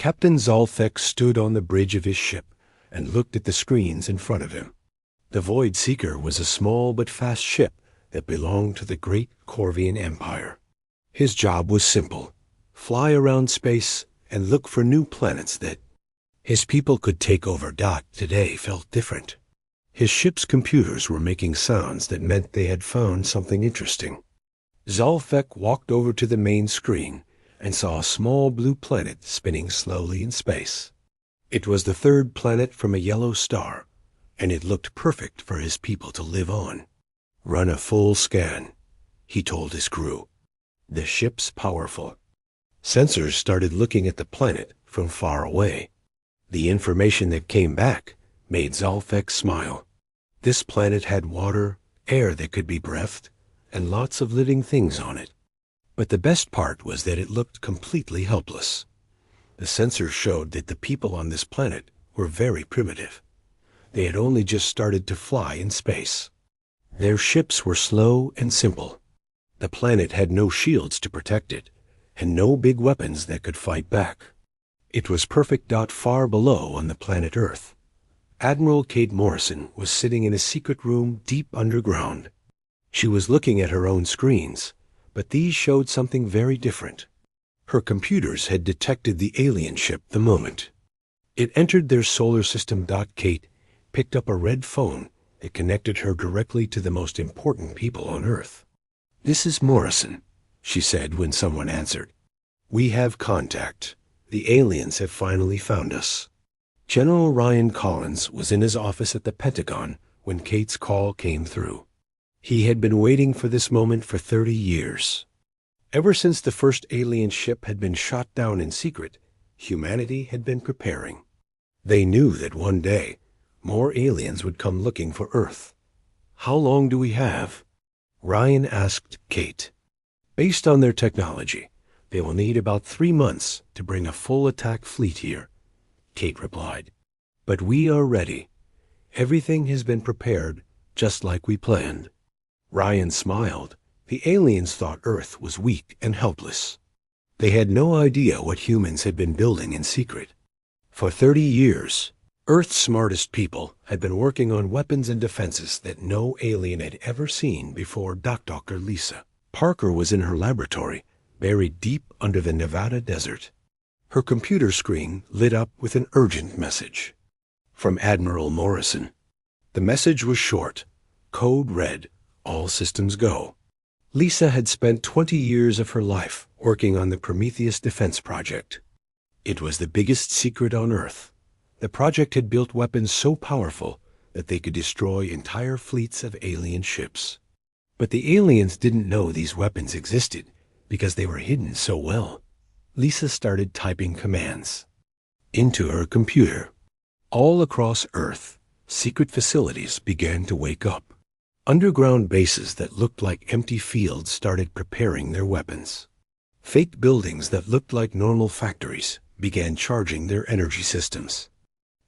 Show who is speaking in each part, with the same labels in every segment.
Speaker 1: Captain Zolfek stood on the bridge of his ship and looked at the screens in front of him. The Void Seeker was a small but fast ship that belonged to the great Corvian Empire. His job was simple: fly around space and look for new planets that his people could take over. Today felt different. His ship's computers were making sounds that meant they had found something interesting. Zolfek walked over to the main screen and saw a small blue planet spinning slowly in space. It was the third planet from a yellow star, and it looked perfect for his people to live on. "Run a full scan," he told his crew. "The ship's powerful." Sensors started looking at the planet from far away. The information that came back made Zolfek smile. This planet had water, air that could be breathed, and lots of living things on it. But the best part was that it looked completely helpless. The sensors showed that the people on this planet were very primitive. They had only just started to fly in space. Their ships were slow and simple. The planet had no shields to protect it, and no big weapons that could fight back. It was perfect. Far below on the planet Earth, Admiral Kate Morrison was sitting in a secret room deep underground. She was looking at her own screens, but these showed something very different. Her computers had detected the alien ship the moment it entered their solar system. Kate picked up a red phone that connected her directly to the most important people on Earth. "This is Morrison," she said when someone answered. "We have contact. The aliens have finally found us." General Ryan Collins was in his office at the Pentagon when Kate's call came through. He had been waiting for this moment for 30 years. Ever since the first alien ship had been shot down in secret, humanity had been preparing. They knew that one day, more aliens would come looking for Earth. "How long do we have?" Ryan asked Kate. "Based on their technology, they will need about 3 months to bring a full attack fleet here," Kate replied. "But we are ready. Everything has been prepared just like we planned." Ryan smiled. The aliens thought Earth was weak and helpless. They had no idea what humans had been building in secret. For 30 years, Earth's smartest people had been working on weapons and defenses that no alien had ever seen before. Dr. Lisa Parker was in her laboratory, buried deep under the Nevada desert. Her computer screen lit up with an urgent message from Admiral Morrison. The message was short. Code red. All systems go. Lisa had spent 20 years of her life working on the Prometheus Defense Project. It was the biggest secret on Earth. The project had built weapons so powerful that they could destroy entire fleets of alien ships. But the aliens didn't know these weapons existed because they were hidden so well. Lisa started typing commands into her computer. All across Earth, secret facilities began to wake up. Underground bases that looked like empty fields started preparing their weapons. Fake buildings that looked like normal factories began charging their energy systems.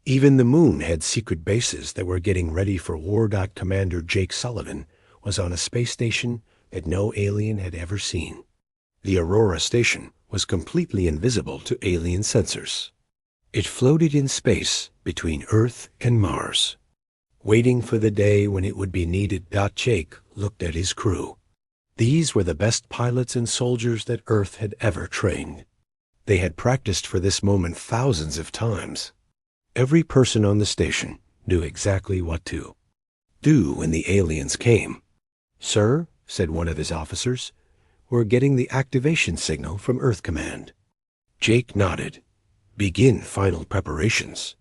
Speaker 1: Even the moon had secret bases that were getting ready for war. Commander Jake Sullivan was on a space station that no alien had ever seen. The Aurora station was completely invisible to alien sensors. It floated in space between Earth and Mars, waiting for the day when it would be needed. Jake looked at his crew. These were the best pilots and soldiers that Earth had ever trained. They had practiced for this moment thousands of times. Every person on the station knew exactly what to do when the aliens came. "Sir," said one of his officers, "we're getting the activation signal from Earth Command." Jake nodded. "Begin final preparations.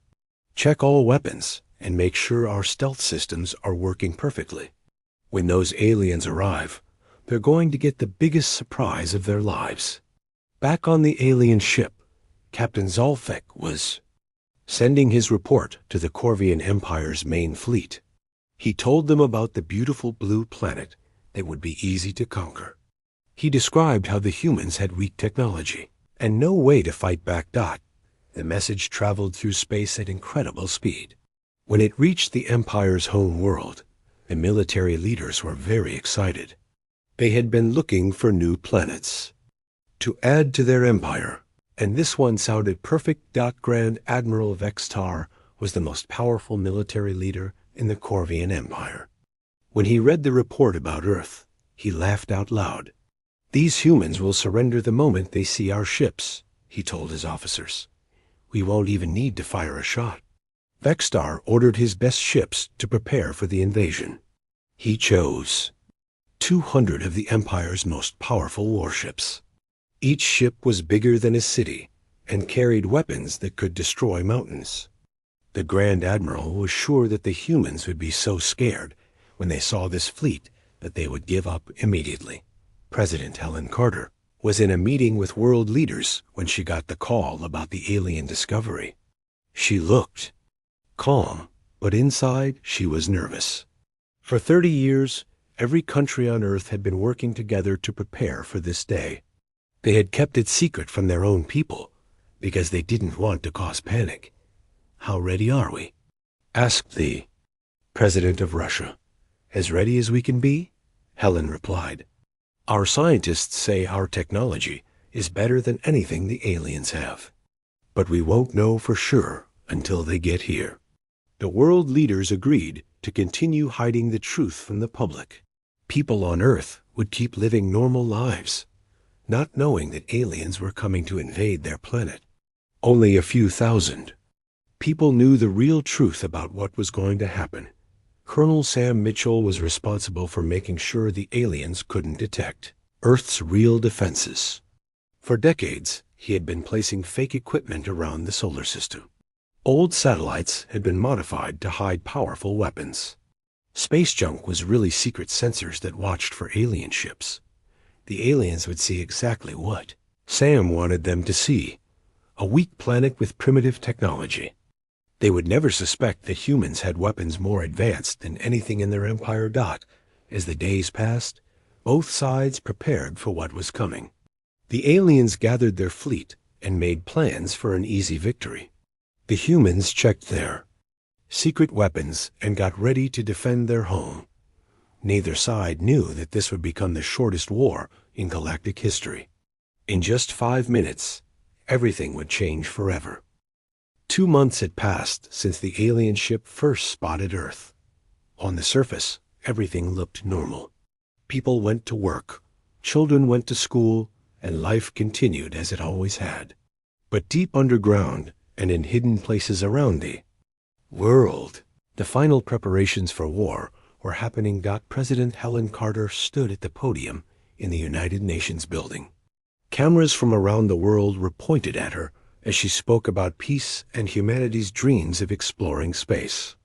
Speaker 1: Check all weapons and make sure our stealth systems are working perfectly. When those aliens arrive, they're going to get the biggest surprise of their lives." Back on the alien ship, Captain Zolfek was sending his report to the Corvian Empire's main fleet. He told them about the beautiful blue planet that would be easy to conquer. He described how the humans had weak technology and no way to fight back. The message traveled through space at incredible speed. When it reached the Empire's home world, the military leaders were very excited. They had been looking for new planets to add to their empire, And this one sounded perfect. Grand Admiral Vextar was the most powerful military leader in the Corvian Empire. When he read the report about Earth, he laughed out loud. "These humans will surrender the moment they see our ships," he told his officers. "We won't even need to fire a shot." Vextar ordered his best ships to prepare for the invasion. He chose 200 of the Empire's most powerful warships. Each ship was bigger than a city and carried weapons that could destroy mountains. The Grand Admiral was sure that the humans would be so scared when they saw this fleet that they would give up immediately. President Helen Carter was in a meeting with world leaders when she got the call about the alien discovery. She looked calm, but inside she was nervous. For 30 years, every country on Earth had been working together to prepare for this day. They had kept it secret from their own people because they didn't want to cause panic. "How ready are we?" asked the President of Russia. "As ready as we can be," Helen replied. "Our scientists say our technology is better than anything the aliens have. But we won't know for sure until they get here." The world leaders agreed to continue hiding the truth from the public. People on Earth would keep living normal lives, not knowing that aliens were coming to invade their planet. Only a few thousand people knew the real truth about what was going to happen. Colonel Sam Mitchell was responsible for making sure the aliens couldn't detect Earth's real defenses. For decades, he had been placing fake equipment around the solar system. Old satellites had been modified to hide powerful weapons. Space junk was really secret sensors that watched for alien ships. The aliens would see exactly what Sam wanted them to see: a weak planet with primitive technology. They would never suspect that humans had weapons more advanced than anything in their empire. As the days passed, both sides prepared for what was coming. The aliens gathered their fleet and made plans for an easy victory. The humans checked their secret weapons and got ready to defend their home. Neither side knew that this would become the shortest war in galactic history. In just 5 minutes, everything would change forever. 2 months had passed since the alien ship first spotted Earth. On the surface, everything looked normal. People went to work, children went to school, and life continued as it always had. But deep underground and in hidden places around the world, the final preparations for war were happening. President Helen Carter stood at the podium in the United Nations building. Cameras from around the world were pointed at her as she spoke about peace and humanity's dreams of exploring space.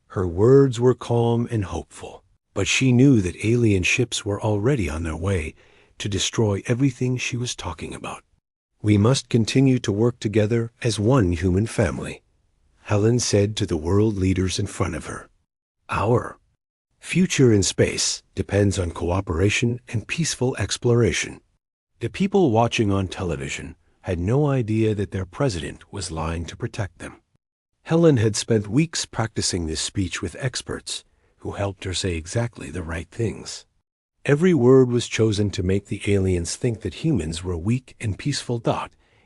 Speaker 1: Her words were calm and hopeful, but she knew that alien ships were already on their way to destroy everything she was talking about. "We must continue to work together as one human family," Helen said to the world leaders in front of her. "Our future in space depends on cooperation and peaceful exploration." The people watching on television had no idea that their president was lying to protect them. Helen had spent weeks practicing this speech with experts who helped her say exactly the right things. Every word was chosen to make the aliens think that humans were weak and peaceful.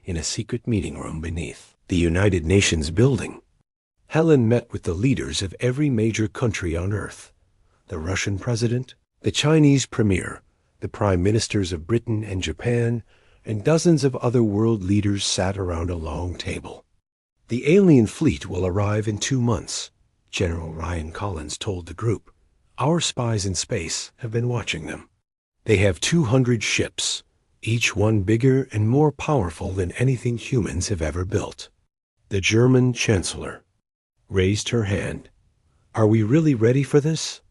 Speaker 1: In a secret meeting room beneath the United Nations building, Helen met with the leaders of every major country on Earth: the Russian president, the Chinese premier, the prime ministers of Britain and Japan, and dozens of other world leaders sat around a long table. "The alien fleet will arrive in 2 months," General Ryan Collins told the group. "Our spies in space have been watching them. They have 200 ships, each one bigger and more powerful than anything humans have ever built." The German chancellor raised her hand. "Are we really ready for this?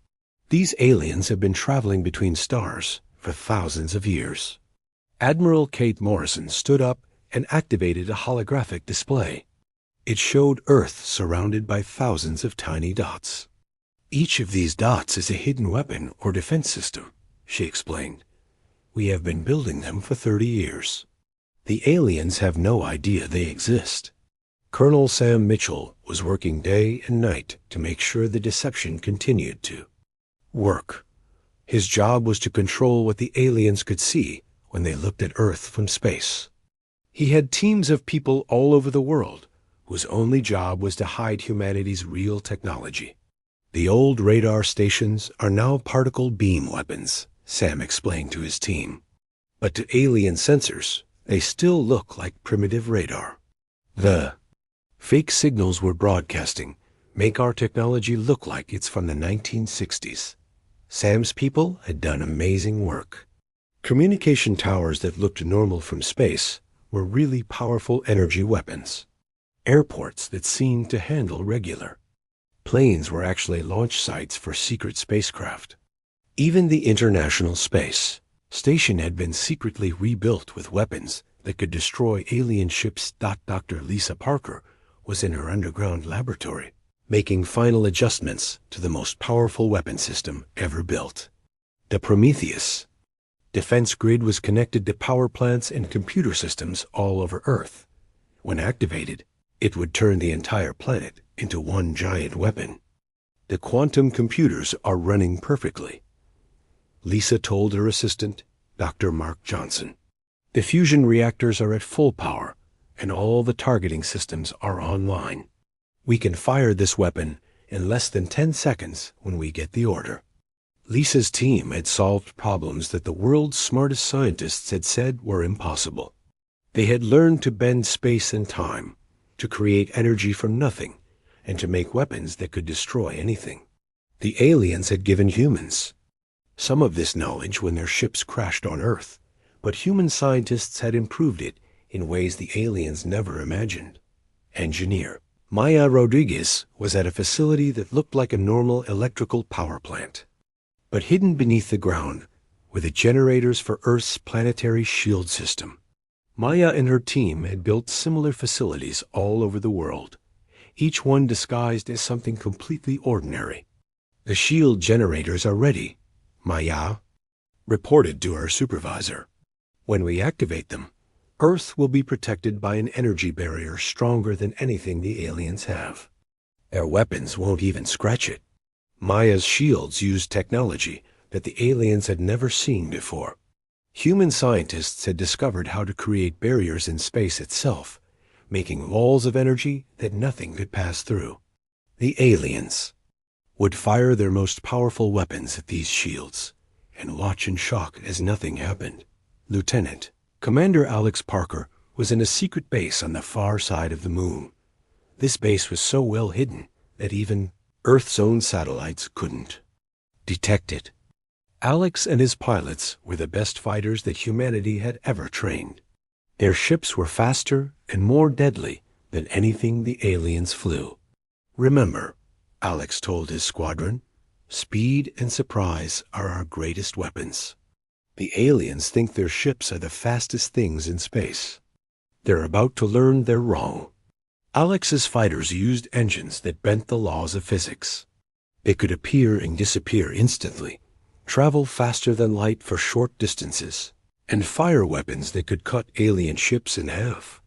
Speaker 1: These aliens have been traveling between stars for thousands of years." Admiral Kate Morrison stood up and activated a holographic display. It showed Earth surrounded by thousands of tiny dots. "Each of these dots is a hidden weapon or defense system," she explained. "We have been building them for 30 years. The aliens have no idea they exist." Colonel Sam Mitchell was working day and night to make sure the deception continued to work. His job was to control what the aliens could see when they looked at Earth from space. He had teams of people all over the world whose only job was to hide humanity's real technology. The old radar stations are now particle beam weapons, Sam explained to his team. But to alien sensors, they still look like primitive radar. The fake signals we're broadcasting make our technology look like it's from the 1960s. Sam's people had done amazing work. Communication towers that looked normal from space were really powerful energy weapons. Airports that seemed to handle regular. Planes were actually launch sites for secret spacecraft. Even the International Space Station had been secretly rebuilt with weapons that could destroy alien ships. Dr. Lisa Parker was in her underground laboratory, making final adjustments to the most powerful weapon system ever built. The Prometheus defense grid was connected to power plants and computer systems all over Earth. When activated, it would turn the entire planet into one giant weapon. The quantum computers are running perfectly, Lisa told her assistant, Dr. Mark Johnson. The fusion reactors are at full power, and all the targeting systems are online. We can fire this weapon in less than 10 seconds when we get the order. Lisa's team had solved problems that the world's smartest scientists had said were impossible. They had learned to bend space and time, to create energy from nothing, and to make weapons that could destroy anything. The aliens had given humans some of this knowledge when their ships crashed on Earth, but human scientists had improved it in ways the aliens never imagined. Engineer Maya Rodriguez was at a facility that looked like a normal electrical power plant. But hidden beneath the ground were the generators for Earth's planetary shield system. Maya and her team had built similar facilities all over the world, each one disguised as something completely ordinary. The shield generators are ready, Maya reported to her supervisor. When we activate them, Earth will be protected by an energy barrier stronger than anything the aliens have. Their weapons won't even scratch it. Maya's shields use technology that the aliens had never seen before. Human scientists had discovered how to create barriers in space itself, making walls of energy that nothing could pass through. The aliens would fire their most powerful weapons at these shields and watch in shock as nothing happened. Lieutenant Commander Alex Parker was in a secret base on the far side of the moon. This base was so well hidden that even Earth's own satellites couldn't detect it. Alex and his pilots were the best fighters that humanity had ever trained. Their ships were faster and more deadly than anything the aliens flew. Remember, Alex told his squadron, speed and surprise are our greatest weapons. The aliens think their ships are the fastest things in space. They're about to learn they're wrong. Alex's fighters used engines that bent the laws of physics. They could appear and disappear instantly, travel faster than light for short distances, and fire weapons that could cut alien ships in half.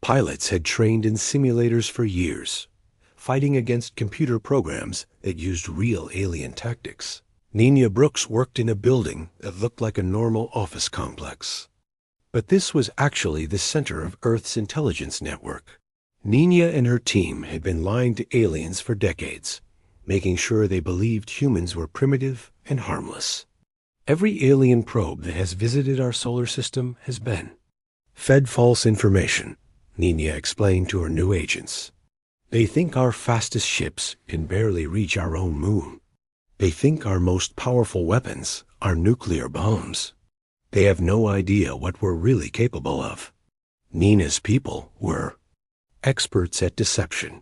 Speaker 1: Pilots had trained in simulators for years, fighting against computer programs that used real alien tactics. Nina Brooks worked in a building that looked like a normal office complex. But this was actually the center of Earth's intelligence network. Nina and her team had been lying to aliens for decades, making sure they believed humans were primitive and harmless. Every alien probe that has visited our solar system has been fed false information, Nina explained to her new agents. They think our fastest ships can barely reach our own moon. They think our most powerful weapons are nuclear bombs. They have no idea what we're really capable of. Nina's people were experts at deception.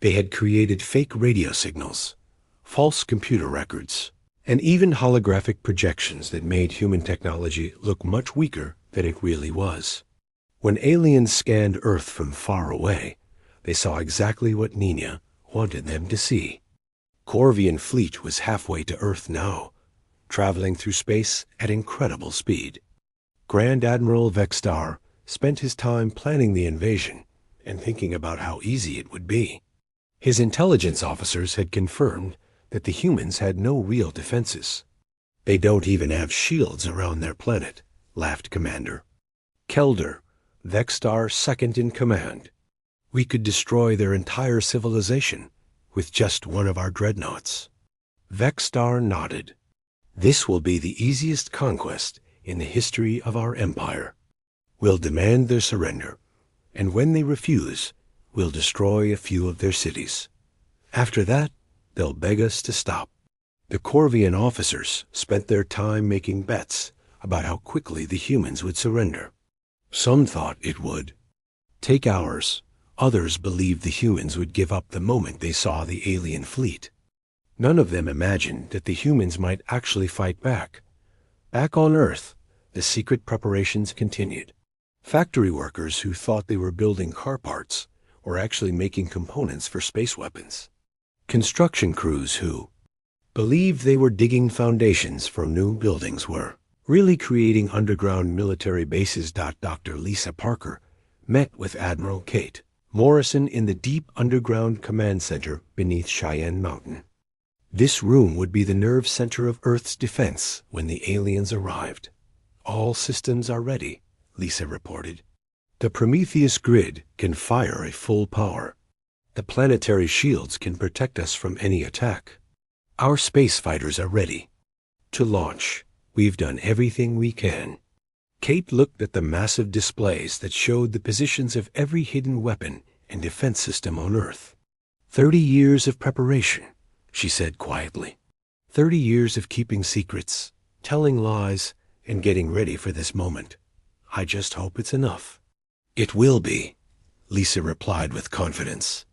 Speaker 1: They had created fake radio signals, false computer records, and even holographic projections that made human technology look much weaker than it really was. When aliens scanned Earth from far away, they saw exactly what Nina wanted them to see. Corvian fleet was halfway to Earth now, traveling through space at incredible speed. Grand Admiral Vextar spent his time planning the invasion and thinking about how easy it would be. His intelligence officers had confirmed that the humans had no real defenses. They don't even have shields around their planet, laughed Commander Kelder, Vexstar second in command. We could destroy their entire civilization with just one of our dreadnoughts. Vexstar nodded. This will be the easiest conquest in the history of our empire. We'll demand their surrender, and when they refuse, we'll destroy a few of their cities. After that, they'll beg us to stop. The Corvian officers spent their time making bets about how quickly the humans would surrender. Some thought it would take hours. Others believed the humans would give up the moment they saw the alien fleet. None of them imagined that the humans might actually fight back. Back on Earth, the secret preparations continued. Factory workers who thought they were building car parts were actually making components for space weapons. Construction crews who believed they were digging foundations for new buildings were really creating underground military bases. Dr. Lisa Parker met with Admiral Kate Morrison in the deep underground command center beneath Cheyenne Mountain. This room would be the nerve center of Earth's defense when the aliens arrived. All systems are ready, Lisa reported. The Prometheus grid can fire at full power. The planetary shields can protect us from any attack. Our space fighters are ready. To launch, we've done everything we can. Kate looked at the massive displays that showed the positions of every hidden weapon and defense system on Earth. 30 years of preparation, she said quietly. 30 years of keeping secrets, telling lies, and getting ready for this moment. I just hope it's enough. It will be, Lisa replied with confidence.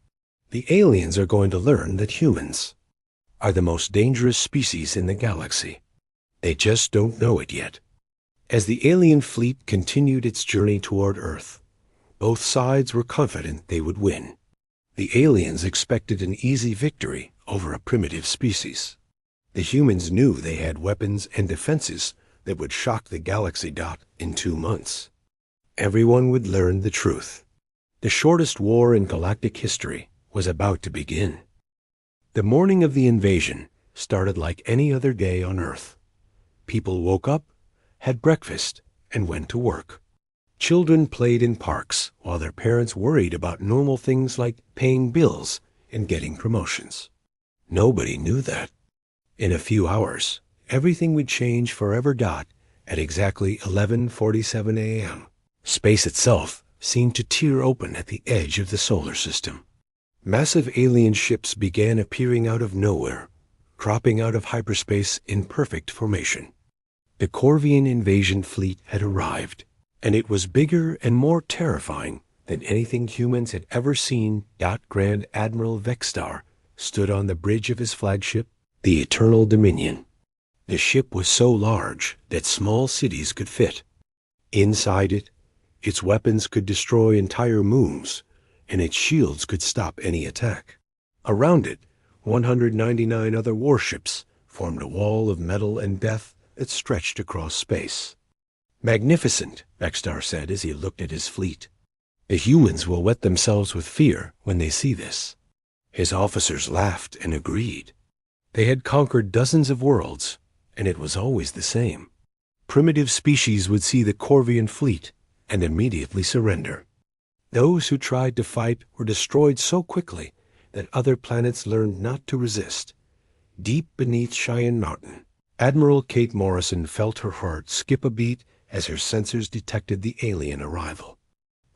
Speaker 1: The aliens are going to learn that humans are the most dangerous species in the galaxy. They just don't know it yet. As the alien fleet continued its journey toward Earth, both sides were confident they would win. The aliens expected an easy victory over a primitive species. The humans knew they had weapons and defenses that would shock the galaxy. In 2 months, everyone would learn the truth. The shortest war in galactic history was about to begin. The morning of the invasion started like any other day on Earth. People woke up, had breakfast, and went to work. Children played in parks while their parents worried about normal things like paying bills and getting promotions. Nobody knew that. In a few hours, everything would change forever. At exactly 11:47 a.m., space itself seemed to tear open at the edge of the solar system. Massive alien ships began appearing out of nowhere, cropping out of hyperspace in perfect formation. The Corvian invasion fleet had arrived, and it was bigger and more terrifying than anything humans had ever seen. Grand Admiral Vexstar stood on the bridge of his flagship, the Eternal Dominion. The ship was so large that small cities could fit. Inside it, its weapons could destroy entire moons, and its shields could stop any attack. Around it, 199 other warships formed a wall of metal and death that stretched across space. Magnificent, Vexstar said as he looked at his fleet. The humans will wet themselves with fear when they see this. His officers laughed and agreed. They had conquered dozens of worlds, and it was always the same. Primitive species would see the Corvian fleet and immediately surrender. Those who tried to fight were destroyed so quickly that other planets learned not to resist. Deep beneath Cheyenne Mountain, Admiral Kate Morrison felt her heart skip a beat as her sensors detected the alien arrival.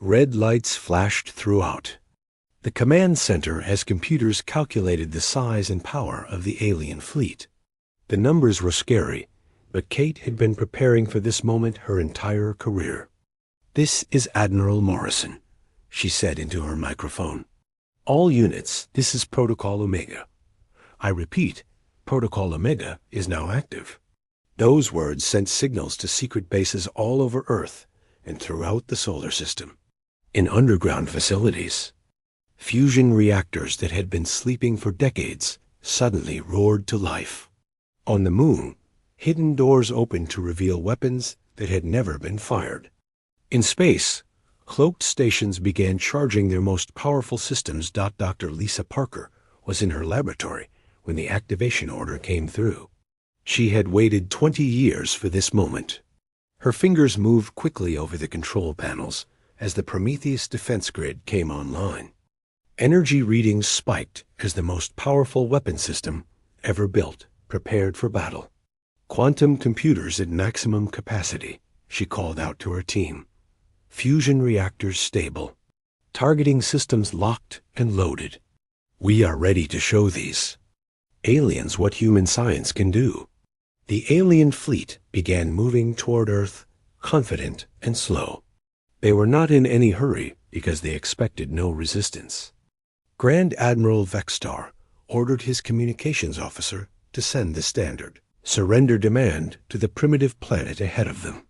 Speaker 1: Red lights flashed throughout. The command center has computers calculated the size and power of the alien fleet. The numbers were scary, but Kate had been preparing for this moment her entire career. "This is Admiral Morrison," she said into her microphone. "All units, this is Protocol Omega. I repeat, Protocol Omega is now active." Those words sent signals to secret bases all over Earth and throughout the solar system. In underground facilities, fusion reactors that had been sleeping for decades suddenly roared to life. On the moon, hidden doors opened to reveal weapons that had never been fired. In space, cloaked stations began charging their most powerful systems. Dr. Lisa Parker was in her laboratory when the activation order came through. She had waited 20 years for this moment. Her fingers moved quickly over the control panels, as the Prometheus defense grid came online. Energy readings spiked as the most powerful weapon system ever built prepared for battle. "Quantum computers at maximum capacity," she called out to her team. "Fusion reactors stable. Targeting systems locked and loaded. We are ready to show these aliens what human science can do." The alien fleet began moving toward Earth, confident and slow. They were not in any hurry because they expected no resistance. Grand Admiral Vextar ordered his communications officer to send the standard surrender demand to the primitive planet ahead of them.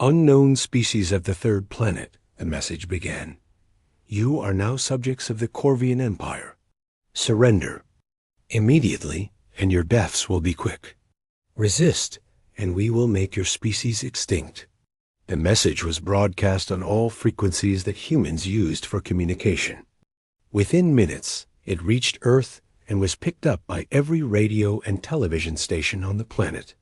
Speaker 1: "Unknown species of the third planet," the message began. "You are now subjects of the Corvian Empire. Surrender immediately, and your deaths will be quick. Resist, and we will make your species extinct." The message was broadcast on all frequencies that humans used for communication. Within minutes, it reached Earth and was picked up by every radio and television station on the planet.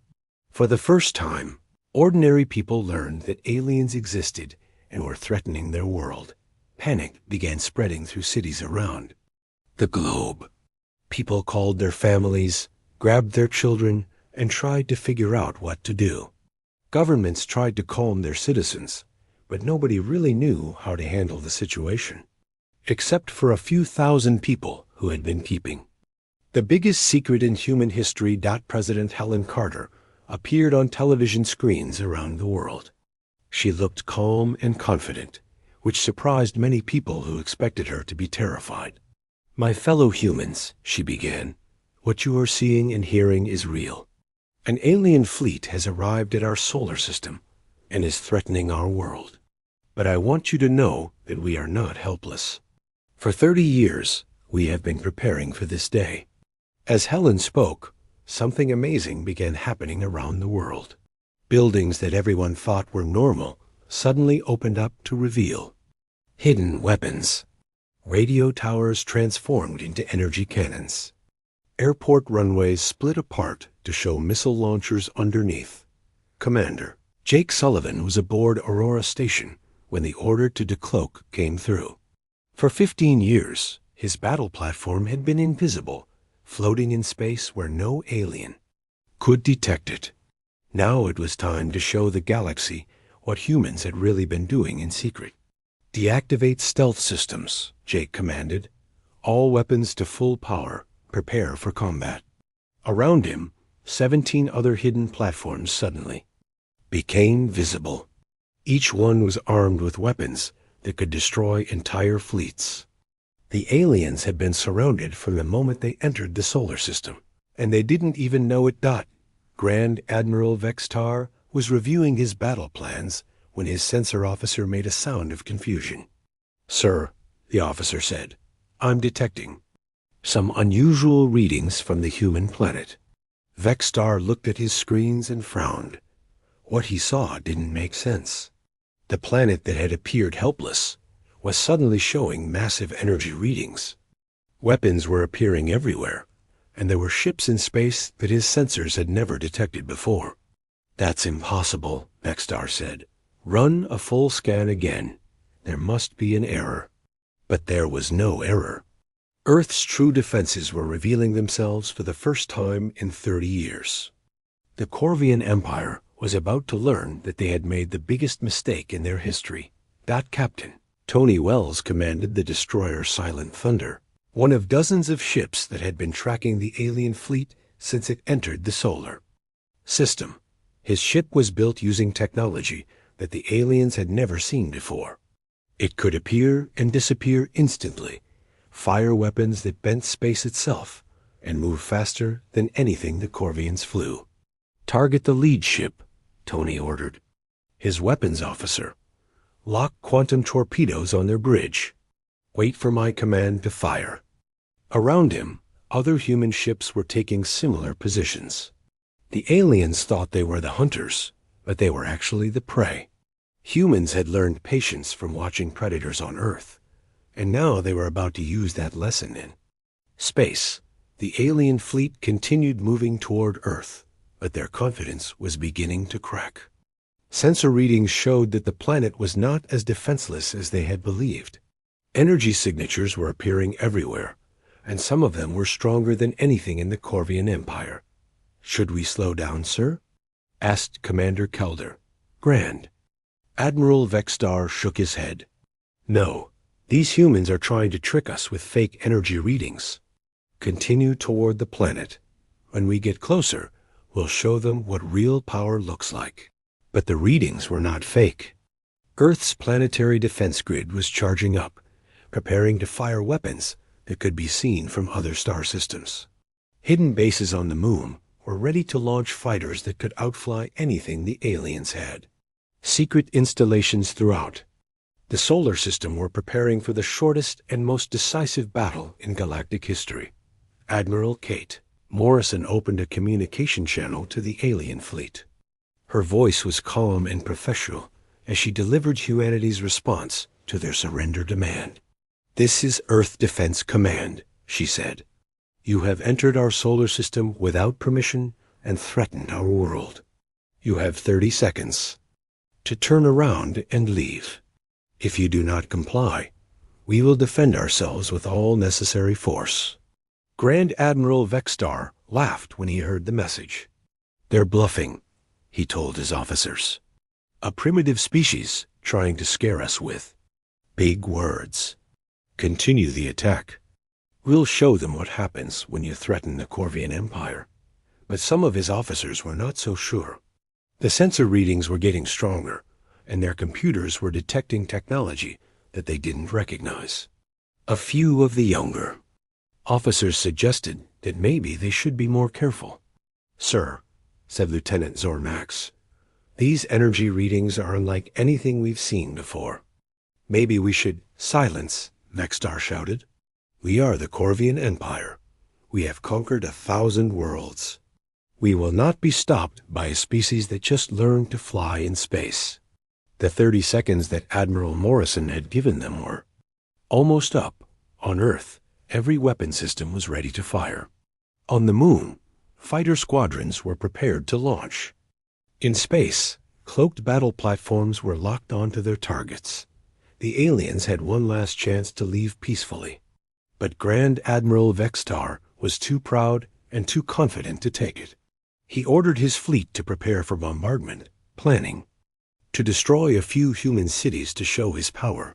Speaker 1: For the first time, ordinary people learned that aliens existed and were threatening their world. Panic began spreading through cities around the globe. People called their families, grabbed their children, and tried to figure out what to do. Governments tried to calm their citizens, but nobody really knew how to handle the situation, except for a few thousand people who had been peeping. The biggest secret in human history. President Helen Carter appeared on television screens around the world. She looked calm and confident, which surprised many people who expected her to be terrified. "My fellow humans," she began, "what you are seeing and hearing is real. An alien fleet has arrived at our solar system and is threatening our world. But I want you to know that we are not helpless. For 30 years, we have been preparing for this day." As Helen spoke, something amazing began happening around the world. Buildings that everyone thought were normal suddenly opened up to reveal hidden weapons. Radio towers transformed into energy cannons. Airport runways split apart to show missile launchers underneath. Commander Jake Sullivan was aboard Aurora Station when the order to decloak came through. For 15 years, his battle platform had been invisible, floating in space where no alien could detect it. Now it was time to show the galaxy what humans had really been doing in secret. "Deactivate stealth systems," Jake commanded. "All weapons to full power. Prepare for combat." Around him, 17 other hidden platforms suddenly became visible. Each one was armed with weapons that could destroy entire fleets. The aliens had been surrounded from the moment they entered the solar system, and they didn't even know it. Grand Admiral Vextar was reviewing his battle plans when his sensor officer made a sound of confusion. "Sir," the officer said, "I'm detecting some unusual readings from the human planet." Vextar looked at his screens and frowned. What he saw didn't make sense. The planet that had appeared helpless was suddenly showing massive energy readings. Weapons were appearing everywhere, and there were ships in space that his sensors had never detected before. "That's impossible," Vextar said. "Run a full scan again. There must be an error." But there was no error. Earth's true defenses were revealing themselves for the first time in 30 years. The Corvian Empire was about to learn that they had made the biggest mistake in their history. Captain Tony Wells commanded the destroyer Silent Thunder, one of dozens of ships that had been tracking the alien fleet since it entered the solar system. His ship was built using technology that the aliens had never seen before. It could appear and disappear instantly, fire weapons that bent space itself, and move faster than anything the Corvians flew. "Target the lead ship," Tony ordered. His weapons officer, "Lock quantum torpedoes on their bridge. Wait for my command to fire." Around him, other human ships were taking similar positions. The aliens thought they were the hunters, but they were actually the prey. Humans had learned patience from watching predators on Earth, and now they were about to use that lesson in space. The alien fleet continued moving toward Earth, but their confidence was beginning to crack. Sensor readings showed that the planet was not as defenseless as they had believed. Energy signatures were appearing everywhere, and some of them were stronger than anything in the Corvian Empire. "Should we slow down, sir?" asked Commander Kelder. "Grand." Admiral Vexstar shook his head. "No, these humans are trying to trick us with fake energy readings. Continue toward the planet. When we get closer, we'll show them what real power looks like." But the readings were not fake. Earth's planetary defense grid was charging up, preparing to fire weapons that could be seen from other star systems. Hidden bases on the moon were ready to launch fighters that could outfly anything the aliens had. Secret installations throughout the solar system were preparing for the shortest and most decisive battle in galactic history. Admiral Kate Morrison opened a communication channel to the alien fleet. Her voice was calm and professional as she delivered humanity's response to their surrender demand. "This is Earth Defense Command," she said. "You have entered our solar system without permission and threatened our world. You have 30 seconds to turn around and leave. If you do not comply, we will defend ourselves with all necessary force." Grand Admiral Vexstar laughed when he heard the message. "They're bluffing," he told his officers. "A primitive species trying to scare us with big words. Continue the attack. We'll show them what happens when you threaten the Corvian Empire." But some of his officers were not so sure. The sensor readings were getting stronger, and their computers were detecting technology that they didn't recognize. A few of the younger officers suggested that maybe they should be more careful. "Sir," said Lieutenant Zormax, "these energy readings are unlike anything we've seen before." "Maybe we should—" "Silence," Vexstar shouted. "We are the Corvian Empire. We have conquered 1,000 worlds. We will not be stopped by a species that just learned to fly in space." The 30 seconds that Admiral Morrison had given them were almost up. On Earth, every weapon system was ready to fire. On the moon, fighter squadrons were prepared to launch. In space, cloaked battle platforms were locked onto their targets. The aliens had one last chance to leave peacefully. But Grand Admiral Vexstar was too proud and too confident to take it. He ordered his fleet to prepare for bombardment, planning to destroy a few human cities to show his power.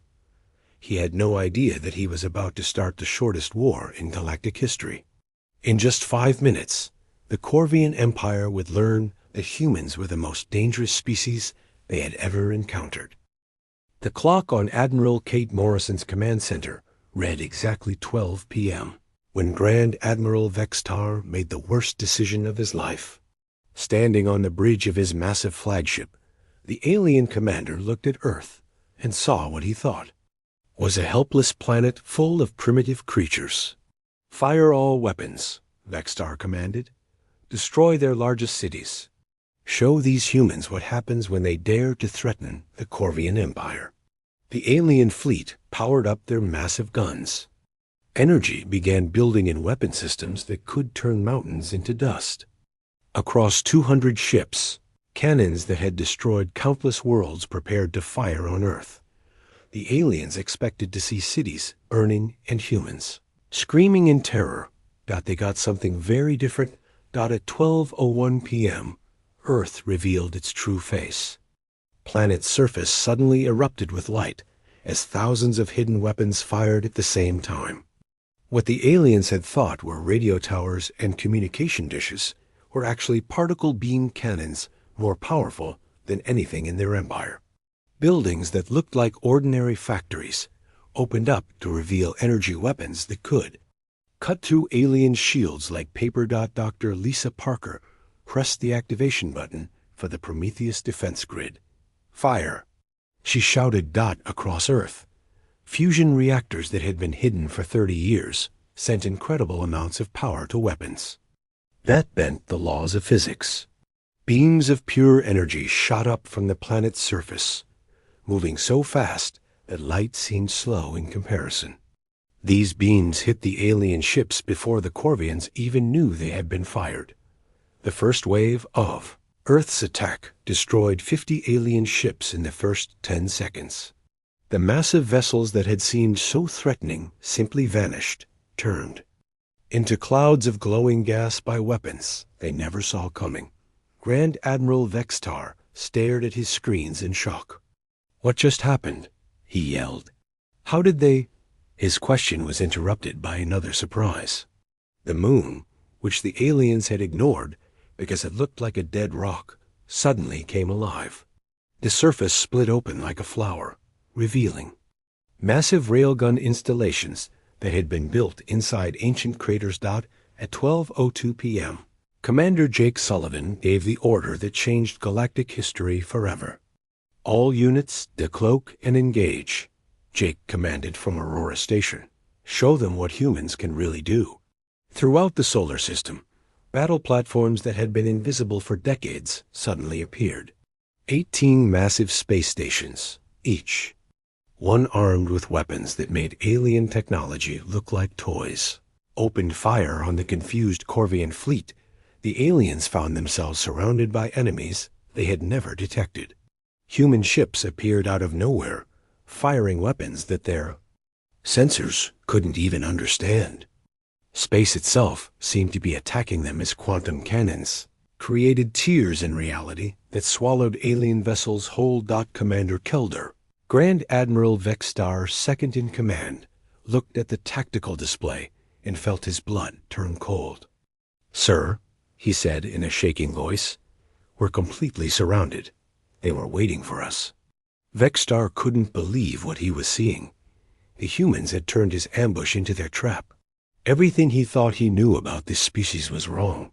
Speaker 1: He had no idea that he was about to start the shortest war in galactic history. In just 5 minutes, the Corvian Empire would learn that humans were the most dangerous species they had ever encountered. The clock on Admiral Kate Morrison's command center read exactly 12 p.m. when Grand Admiral Vexstar made the worst decision of his life. Standing on the bridge of his massive flagship, the alien commander looked at Earth and saw what he thought was a helpless planet full of primitive creatures. "Fire all weapons," Vexstar commanded. "Destroy their largest cities. Show these humans what happens when they dare to threaten the Corvian Empire." The alien fleet powered up their massive guns. Energy began building in weapon systems that could turn mountains into dust. Across 200 ships, cannons that had destroyed countless worlds prepared to fire on Earth. The aliens expected to see cities burning and humans screaming in terror. They got something very different. At 12:01 p.m., Earth revealed its true face. Planet's surface suddenly erupted with light as thousands of hidden weapons fired at the same time. What the aliens had thought were radio towers and communication dishes were actually particle beam cannons more powerful than anything in their empire. Buildings that looked like ordinary factories opened up to reveal energy weapons that could cut through alien shields like paper. Dr. Lisa Parker pressed the activation button for the Prometheus defense grid. "Fire!" she shouted. Across Earth, fusion reactors that had been hidden for 30 years sent incredible amounts of power to weapons. That bent the laws of physics. Beams of pure energy shot up from the planet's surface, moving so fast that light seemed slow in comparison. These beams hit the alien ships before the Corvians even knew they had been fired. The first wave of Earth's attack destroyed 50 alien ships in the first 10 seconds. The massive vessels that had seemed so threatening simply vanished, turned into clouds of glowing gas by weapons they never saw coming. Grand Admiral Vextar stared at his screens in shock. "What just happened?" he yelled. "How did they—" His question was interrupted by another surprise. The moon, which the aliens had ignored because it looked like a dead rock, suddenly came alive. The surface split open like a flower, revealing massive railgun installations that had been built inside ancient craters. At 12:02 p.m., Commander Jake Sullivan gave the order that changed galactic history forever. "All units, decloak and engage," Jake commanded from Aurora Station. "Show them what humans can really do." Throughout the solar system, battle platforms that had been invisible for decades suddenly appeared. 18 massive space stations, each one armed with weapons that made alien technology look like toys, opened fire on the confused Corvian fleet. The aliens found themselves surrounded by enemies they had never detected. Human ships appeared out of nowhere, firing weapons that their sensors couldn't even understand. Space itself seemed to be attacking them as quantum cannons created tears in reality that swallowed alien vessels whole. Commander Kelder, Grand Admiral Vextar, second in command, looked at the tactical display and felt his blood turn cold. "Sir," he said in a shaking voice, "we're completely surrounded. They were waiting for us." Vextar couldn't believe what he was seeing. The humans had turned his ambush into their trap. Everything he thought he knew about this species was wrong.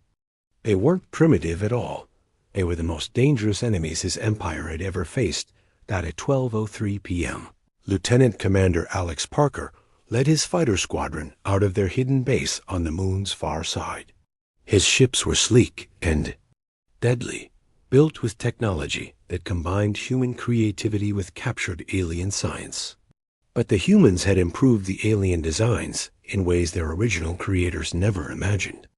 Speaker 1: They weren't primitive at all. They were the most dangerous enemies his empire had ever faced. At 12:03 p.m., Lieutenant Commander Alex Parker led his fighter squadron out of their hidden base on the moon's far side. His ships were sleek and deadly, built with technology that combined human creativity with captured alien science. But the humans had improved the alien designs in ways their original creators never imagined.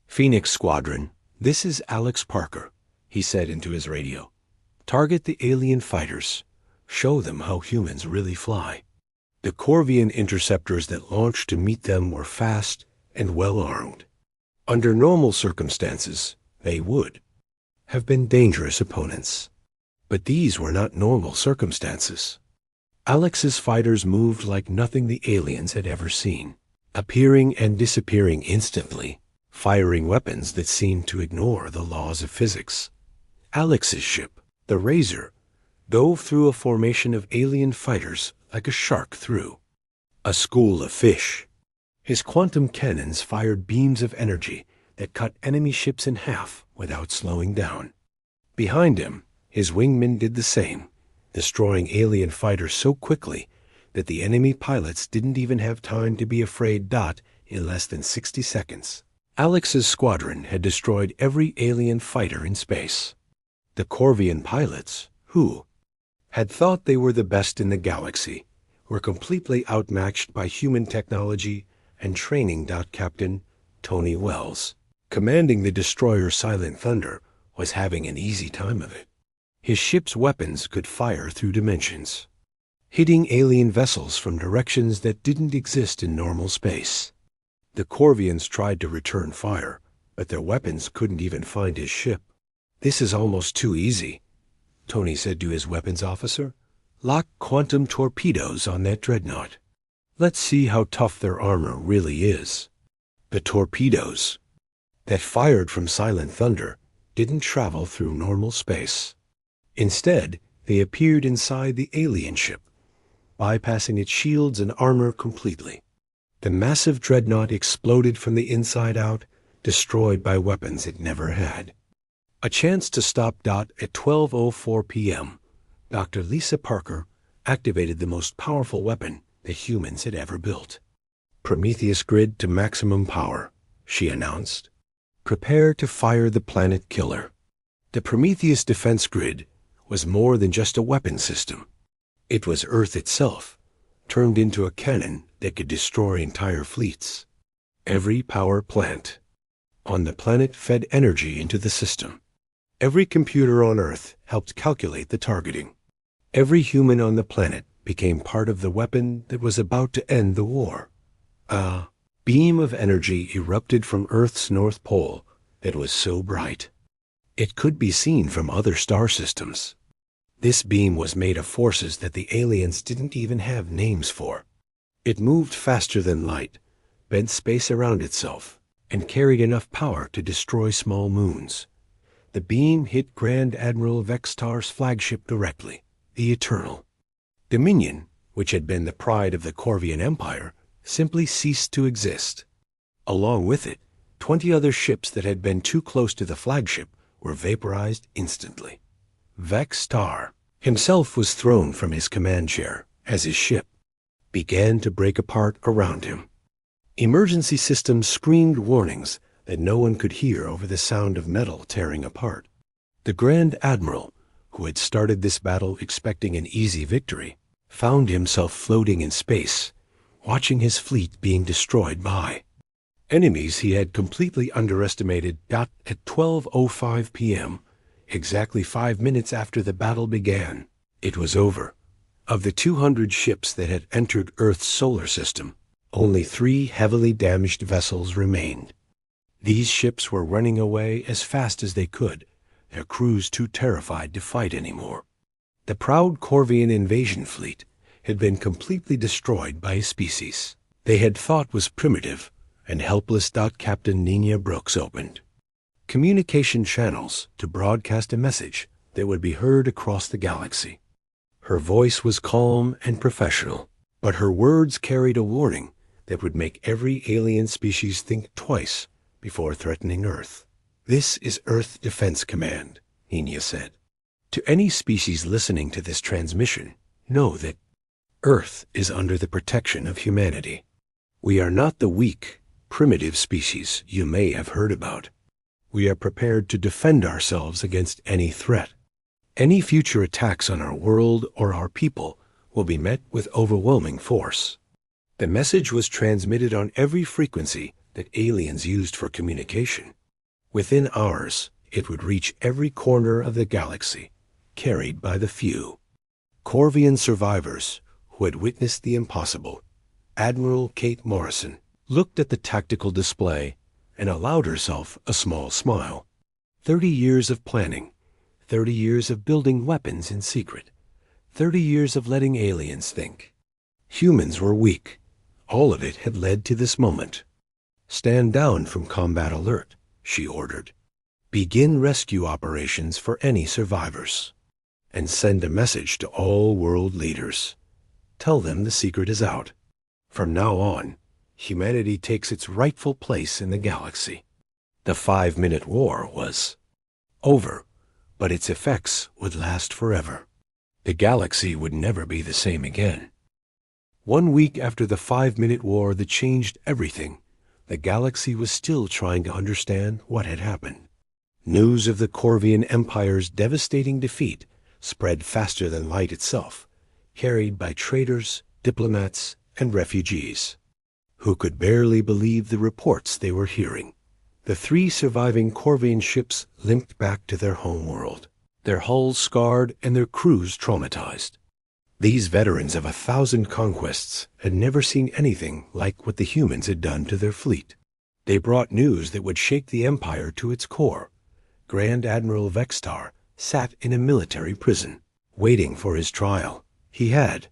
Speaker 1: "Phoenix Squadron, this is Alex Parker," he said into his radio. "Target the alien fighters. Show them how humans really fly." The Corvian interceptors that launched to meet them were fast and well-armed. Under normal circumstances, they would have been dangerous opponents. But these were not normal circumstances. Alex's fighters moved like nothing the aliens had ever seen, appearing and disappearing instantly, firing weapons that seemed to ignore the laws of physics. Alex's ship, the Razor, dove through a formation of alien fighters like a shark through a school of fish. His quantum cannons fired beams of energy that cut enemy ships in half without slowing down. Behind him, his wingmen did the same, destroying alien fighters so quickly that the enemy pilots didn't even have time to be afraid. In less than 60 seconds, Alex's squadron had destroyed every alien fighter in space. The Corvian pilots, who had thought they were the best in the galaxy, were completely outmatched by human technology and training. Captain Tony Wells, commanding the destroyer Silent Thunder, was having an easy time of it. His ship's weapons could fire through dimensions, hitting alien vessels from directions that didn't exist in normal space. The Corvians tried to return fire, but their weapons couldn't even find his ship. "This is almost too easy," Tony said to his weapons officer. "Lock quantum torpedoes on that dreadnought. Let's see how tough their armor really is." The torpedoes that fired from Silent Thunder didn't travel through normal space. Instead, they appeared inside the alien ship, bypassing its shields and armor completely. The massive dreadnought exploded from the inside out, destroyed by weapons it never had. A chance to stop. At 12:04 p.m., Dr. Lisa Parker activated the most powerful weapon that humans had ever built. "Prometheus grid to maximum power," she announced. "Prepare to fire the planet killer." The Prometheus defense grid was more than just a weapon system. It was Earth itself, turned into a cannon that could destroy entire fleets. Every power plant on the planet fed energy into the system. Every computer on Earth helped calculate the targeting. Every human on the planet became part of the weapon that was about to end the war. A beam of energy erupted from Earth's North Pole that was so bright it could be seen from other star systems. This beam was made of forces that the aliens didn't even have names for. It moved faster than light, bent space around itself, and carried enough power to destroy small moons. The beam hit Grand Admiral Vextar's flagship directly, the Eternal. Dominion, which had been the pride of the Corvian Empire, simply ceased to exist. Along with it, 20 other ships that had been too close to the flagship were vaporized instantly. Vextar himself was thrown from his command chair as his ship began to break apart around him. Emergency systems screamed warnings that no one could hear over the sound of metal tearing apart. The Grand Admiral, who had started this battle expecting an easy victory, found himself floating in space, watching his fleet being destroyed by enemies he had completely underestimated. At 12:05 p.m., exactly 5 minutes after the battle began, it was over. Of the 200 ships that had entered Earth's solar system, only 3 heavily damaged vessels remained. These ships were running away as fast as they could, their crews too terrified to fight anymore. The proud Corvian invasion fleet had been completely destroyed by a species they had thought was primitive and helpless. Captain Nina Brooks opened communication channels to broadcast a message that would be heard across the galaxy. Her voice was calm and professional, but her words carried a warning that would make every alien species think twice before threatening Earth. "This is Earth Defense Command," Nina said. "To any species listening to this transmission, know that Earth is under the protection of humanity. We are not the weak, primitive species you may have heard about. We are prepared to defend ourselves against any threat. Any future attacks on our world or our people will be met with overwhelming force." The message was transmitted on every frequency that aliens used for communication. Within hours, it would reach every corner of the galaxy, carried by the few Corvian survivors who had witnessed the impossible. Admiral Kate Morrison looked at the tactical display and allowed herself a small smile. 30 years of planning, 30 years of building weapons in secret, 30 years of letting aliens think. Humans were weak. All of it had led to this moment. "Stand down from combat alert," she ordered. "Begin rescue operations for any survivors. And send a message to all world leaders. Tell them the secret is out. From now on, humanity takes its rightful place in the galaxy." The 5-minute war was over, but its effects would last forever. The galaxy would never be the same again. 1 week after the 5-minute war that changed everything, the galaxy was still trying to understand what had happened. News of the Corvian Empire's devastating defeat spread faster than light itself, carried by traders, diplomats, and refugees, who could barely believe the reports they were hearing. The 3 surviving Corvian ships limped back to their homeworld, their hulls scarred and their crews traumatized. These veterans of 1,000 conquests had never seen anything like what the humans had done to their fleet. They brought news that would shake the Empire to its core. Grand Admiral Vextar sat in a military prison, waiting for his trial. He had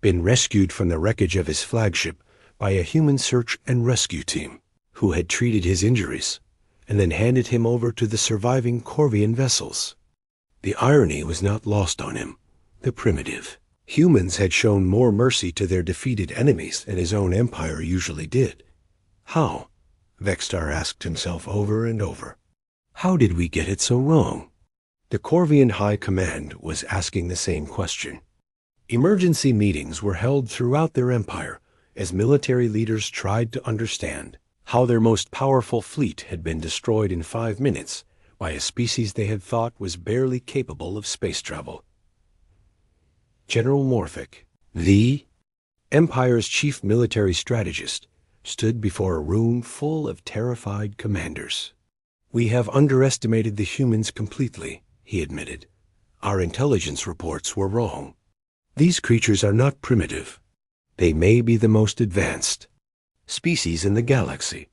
Speaker 1: been rescued from the wreckage of his flagship by a human search and rescue team, who had treated his injuries and then handed him over to the surviving Corvian vessels. The irony was not lost on him. The primitive humans had shown more mercy to their defeated enemies than his own empire usually did. How? Vextar asked himself over and over. How did we get it so wrong? The Corvian High Command was asking the same question. Emergency meetings were held throughout their empire as military leaders tried to understand how their most powerful fleet had been destroyed in 5 minutes by a species they had thought was barely capable of space travel. General Morphic, the Empire's chief military strategist, stood before a room full of terrified commanders. "We have underestimated the humans completely," he admitted. "Our intelligence reports were wrong. These creatures are not primitive. They may be the most advanced species in the galaxy."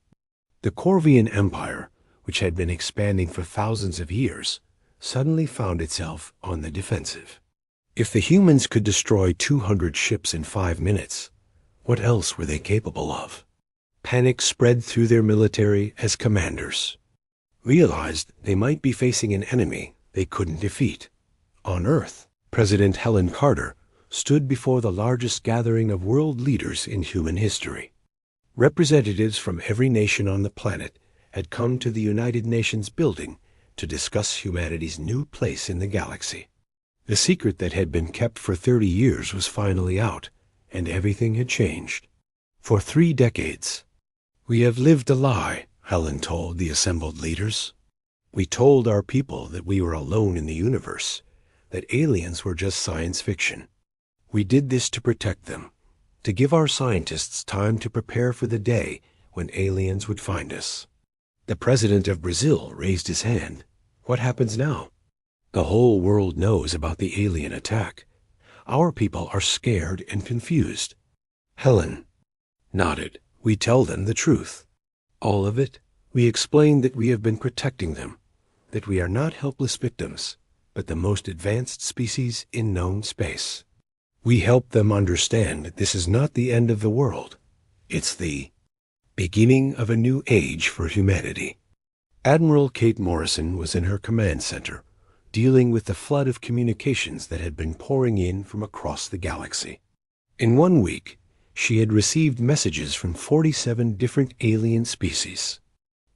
Speaker 1: The Corvian Empire, which had been expanding for thousands of years, suddenly found itself on the defensive. If the humans could destroy 200 ships in 5 minutes, what else were they capable of? Panic spread through their military as commanders realized they might be facing an enemy they couldn't defeat. On Earth, President Helen Carter stood before the largest gathering of world leaders in human history. Representatives from every nation on the planet had come to the United Nations building to discuss humanity's new place in the galaxy. The secret that had been kept for 30 years was finally out, and everything had changed. For 3 decades, we have lived a lie, Helen told the assembled leaders. We told our people that we were alone in the universe, that aliens were just science fiction. We did this to protect them, to give our scientists time to prepare for the day when aliens would find us. The president of Brazil raised his hand. What happens now? The whole world knows about the alien attack. Our people are scared and confused. Helen nodded. We tell them the truth. All of it. We explain that we have been protecting them, that we are not helpless victims, but the most advanced species in known space. We help them understand that this is not the end of the world. It's the beginning of a new age for humanity. Admiral Kate Morrison was in her command center, dealing with the flood of communications that had been pouring in from across the galaxy. In 1 week, she had received messages from 47 different alien species.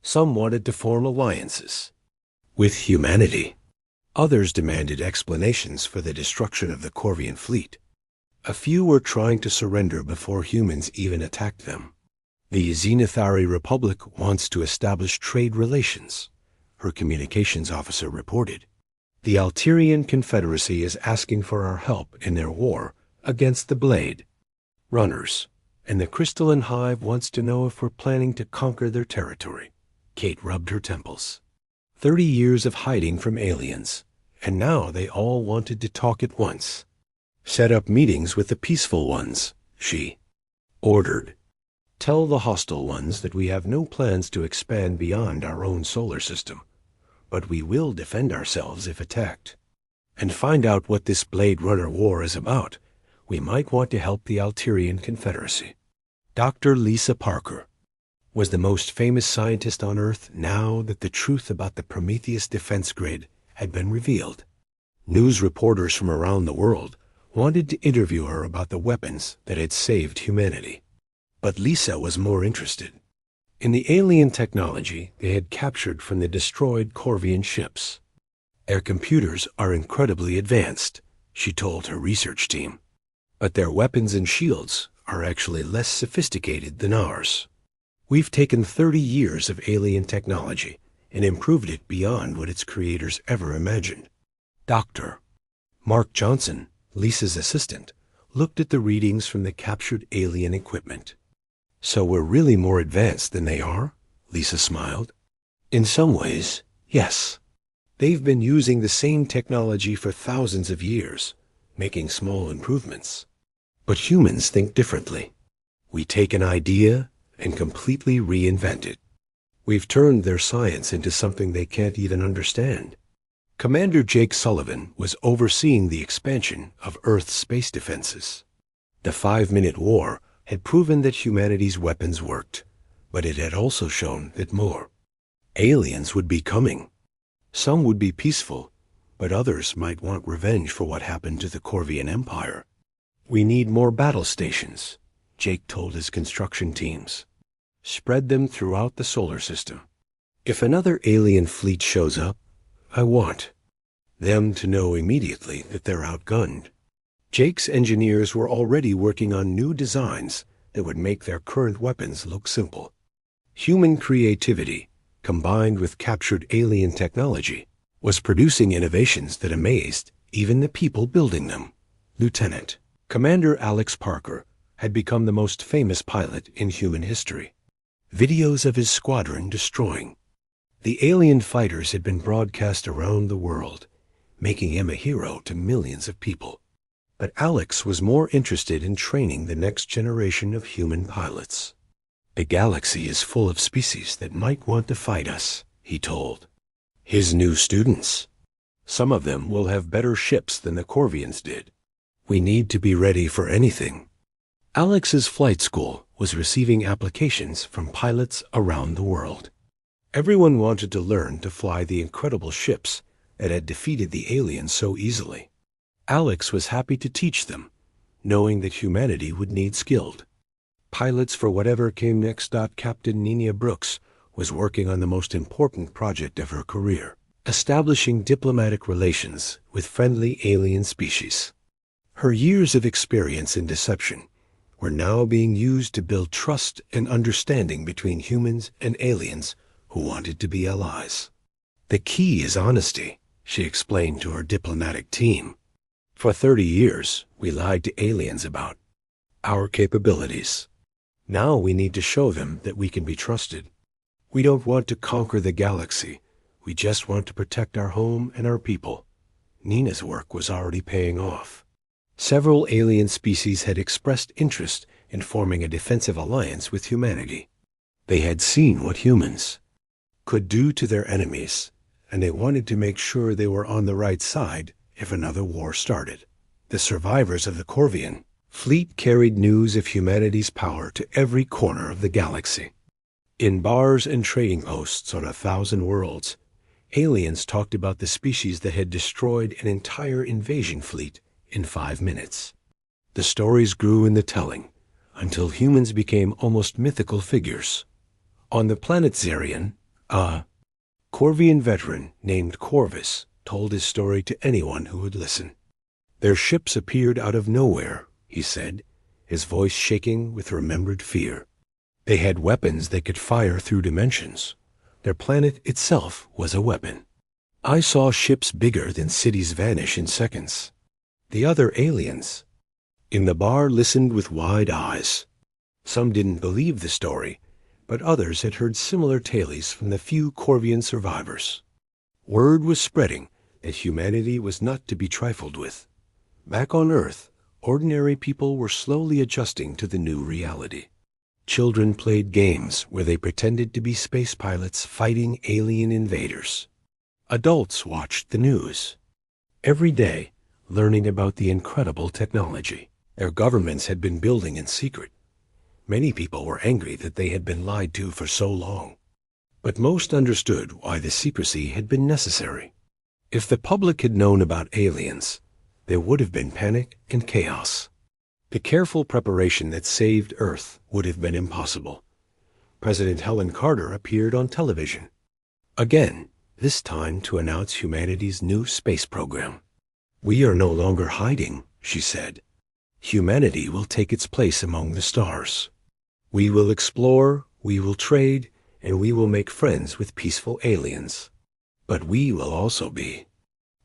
Speaker 1: Some wanted to form alliances with humanity. Others demanded explanations for the destruction of the Corvian fleet. A few were trying to surrender before humans even attacked them. The Xenothari Republic wants to establish trade relations, her communications officer reported. The Alterian Confederacy is asking for our help in their war against the Blade Runners, and the Crystalline Hive wants to know if we're planning to conquer their territory. Kate rubbed her temples. 30 years of hiding from aliens, and now they all wanted to talk at once. Set up meetings with the peaceful ones, she ordered. Tell the hostile ones that we have no plans to expand beyond our own solar system, but we will defend ourselves if attacked. And find out what this Blade Runner war is about. We might want to help the Alterian Confederacy. Dr. Lisa Parker was the most famous scientist on Earth now that the truth about the Prometheus defense grid had been revealed. News reporters from around the world wanted to interview her about the weapons that had saved humanity. But Lisa was more interested in the alien technology they had captured from the destroyed Corvian ships. Their computers are incredibly advanced, she told her research team, but their weapons and shields are actually less sophisticated than ours. We've taken 30 years of alien technology and improved it beyond what its creators ever imagined. Dr. Mark Johnson, Lisa's assistant, looked at the readings from the captured alien equipment. So we're really more advanced than they are? Lisa smiled. In some ways, yes. They've been using the same technology for thousands of years, making small improvements. But humans think differently. We take an idea and completely reinvent it. We've turned their science into something they can't even understand. Commander Jake Sullivan was overseeing the expansion of Earth's space defenses. The 5-minute war had proven that humanity's weapons worked, but it had also shown that more aliens would be coming. Some would be peaceful, but others might want revenge for what happened to the Corvian Empire. We need more battle stations, Jake told his construction teams. Spread them throughout the solar system. If another alien fleet shows up, I want them to know immediately that they're outgunned. Jake's engineers were already working on new designs that would make their current weapons look simple. Human creativity, combined with captured alien technology, was producing innovations that amazed even the people building them. Lieutenant Commander Alex Parker had become the most famous pilot in human history. Videos of his squadron destroying The alien fighters had been broadcast around the world, making him a hero to millions of people. But Alex was more interested in training the next generation of human pilots. "The galaxy is full of species that might want to fight us," he told his new students. "Some of them will have better ships than the Corvians did. We need to be ready for anything." Alex's flight school was receiving applications from pilots around the world. Everyone wanted to learn to fly the incredible ships that had defeated the aliens so easily. Alex was happy to teach them, knowing that humanity would need skilled pilots for whatever came next. Captain Nina Brooks was working on the most important project of her career, establishing diplomatic relations with friendly alien species. Her years of experience in deception were now being used to build trust and understanding between humans and aliens who wanted to be allies. "The key is honesty," she explained to her diplomatic team. "For 30 years, we lied to aliens about our capabilities. Now we need to show them that we can be trusted. We don't want to conquer the galaxy. We just want to protect our home and our people." Nina's work was already paying off. Several alien species had expressed interest in forming a defensive alliance with humanity. They had seen what humans could do to their enemies, and they wanted to make sure they were on the right side if another war started. The survivors of the Corvian fleet carried news of humanity's power to every corner of the galaxy. In bars and trading posts on 1,000 worlds, aliens talked about the species that had destroyed an entire invasion fleet in 5 minutes. The stories grew in the telling until humans became almost mythical figures. On the planet Zarian, a Corvian veteran named Corvus told his story to anyone who would listen. "Their ships appeared out of nowhere," he said, his voice shaking with remembered fear. "They had weapons that could fire through dimensions. Their planet itself was a weapon. I saw ships bigger than cities vanish in seconds." The other aliens in the bar listened with wide eyes. Some didn't believe the story, but others had heard similar tales from the few Corvian survivors. Word was spreading that humanity was not to be trifled with. Back on Earth, ordinary people were slowly adjusting to the new reality. Children played games where they pretended to be space pilots fighting alien invaders. Adults watched the news. Every day, learning about the incredible technology their governments had been building in secret. Many people were angry that they had been lied to for so long, but most understood why the secrecy had been necessary. If the public had known about aliens, there would have been panic and chaos. The careful preparation that saved Earth would have been impossible. President Helen Carter appeared on television again, this time to announce humanity's new space program. "We are no longer hiding," she said. "Humanity will take its place among the stars. We will explore, we will trade, and we will make friends with peaceful aliens. But we will also be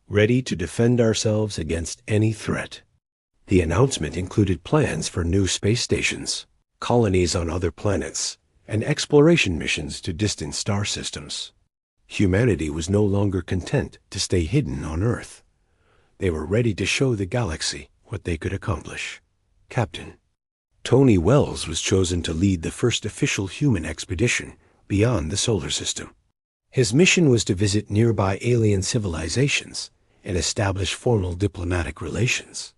Speaker 1: ready to defend ourselves against any threat." The announcement included plans for new space stations, colonies on other planets, and exploration missions to distant star systems. Humanity was no longer content to stay hidden on Earth. They were ready to show the galaxy what they could accomplish. Captain Tony Wells was chosen to lead the first official human expedition beyond the solar system. His mission was to visit nearby alien civilizations and establish formal diplomatic relations.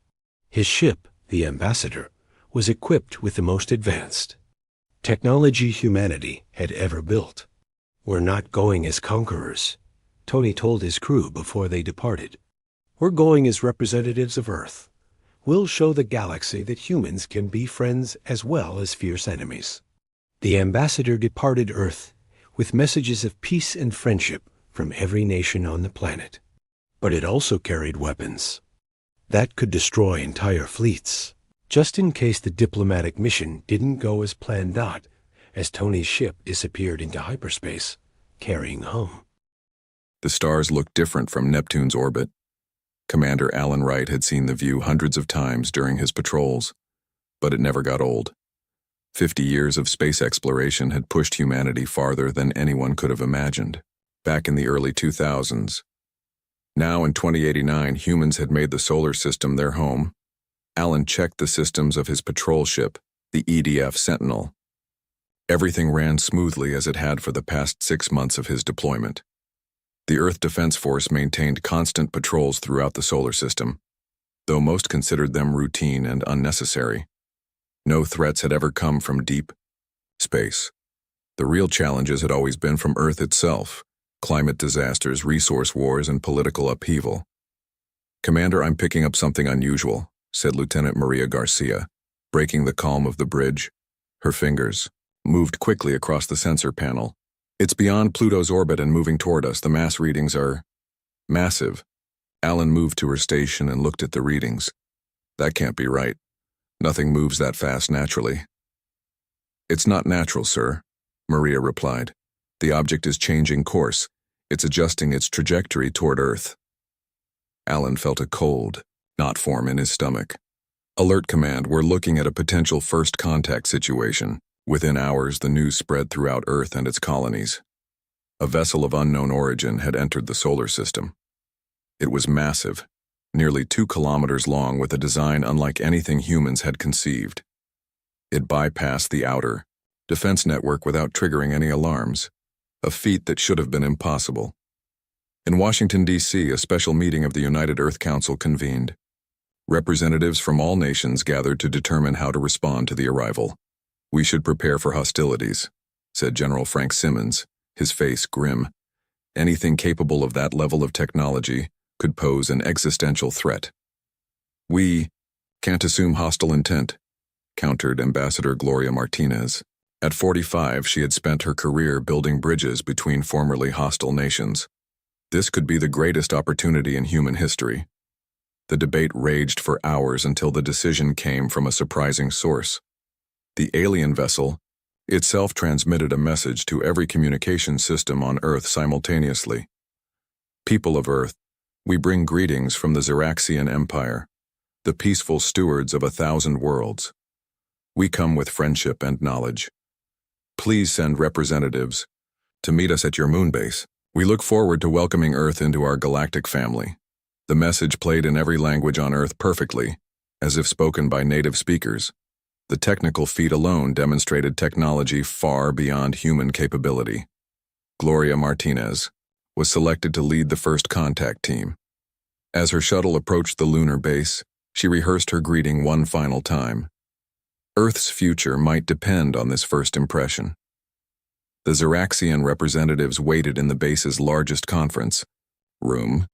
Speaker 1: His ship, the Ambassador, was equipped with the most advanced technology humanity had ever built. "We're not going as conquerors," Tony told his crew before they departed. "We're going as representatives of Earth. We'll show the galaxy that humans can be friends as well as fierce enemies." The Ambassador departed Earth with messages of peace and friendship from every nation on the planet. But it also carried weapons that could destroy entire fleets, just in case the diplomatic mission didn't go as planned. As Tony's ship disappeared into hyperspace, carrying home.
Speaker 2: The stars looked different from Neptune's orbit. Commander Alan Wright had seen the view hundreds of times during his patrols, but it never got old. 50 years of space exploration had pushed humanity farther than anyone could have imagined. back in the early 2000s. Now in 2089, humans had made the solar system their home. Alan checked the systems of his patrol ship, the EDF Sentinel. Everything ran smoothly as it had for the past 6 months of his deployment. The Earth Defense Force maintained constant patrols throughout the solar system, though most considered them routine and unnecessary. No threats had ever come from deep space. The real challenges had always been from Earth itself: climate disasters, resource wars, and political upheaval. "Commander, I'm picking up something unusual," said Lieutenant Maria Garcia, breaking the calm of the bridge. Her fingers moved quickly across the sensor panel. "It's beyond Pluto's orbit and moving toward us. The mass readings are massive." Alan moved to her station and looked at the readings. "That can't be right. Nothing moves that fast naturally." "It's not natural, sir," Maria replied. "The object is changing course. It's adjusting its trajectory toward Earth." Alan felt a cold knot form in his stomach. "Alert, Command, we're looking at a potential first contact situation." Within hours, the news spread throughout Earth and its colonies. A vessel of unknown origin had entered the solar system. It was massive, nearly 2 kilometers long, with a design unlike anything humans had conceived. It bypassed the outer defense network without triggering any alarms, a feat that should have been impossible. In Washington, D.C., a special meeting of the United Earth Council convened. Representatives from all nations gathered to determine how to respond to the arrival. "We should prepare for hostilities," said General Frank Simmons, his face grim. "Anything capable of that level of technology could pose an existential threat." "We can't assume hostile intent," countered Ambassador Gloria Martinez. At 45, she had spent her career building bridges between formerly hostile nations. This could be the greatest opportunity in human history. The debate raged for hours until the decision came from a surprising source. The alien vessel itself transmitted a message to every communication system on Earth simultaneously. "People of Earth, we bring greetings from the Xeraxian Empire, the peaceful stewards of 1,000 worlds. We come with friendship and knowledge. Please send representatives to meet us at your moon base. We look forward to welcoming Earth into our galactic family." The message played in every language on Earth perfectly, as if spoken by native speakers. The technical feat alone demonstrated technology far beyond human capability. Gloria Martinez was selected to lead the first contact team. As her shuttle approached the lunar base, she rehearsed her greeting one final time. Earth's future might depend on this first impression. The Xeraxian representatives waited in the base's largest conference room.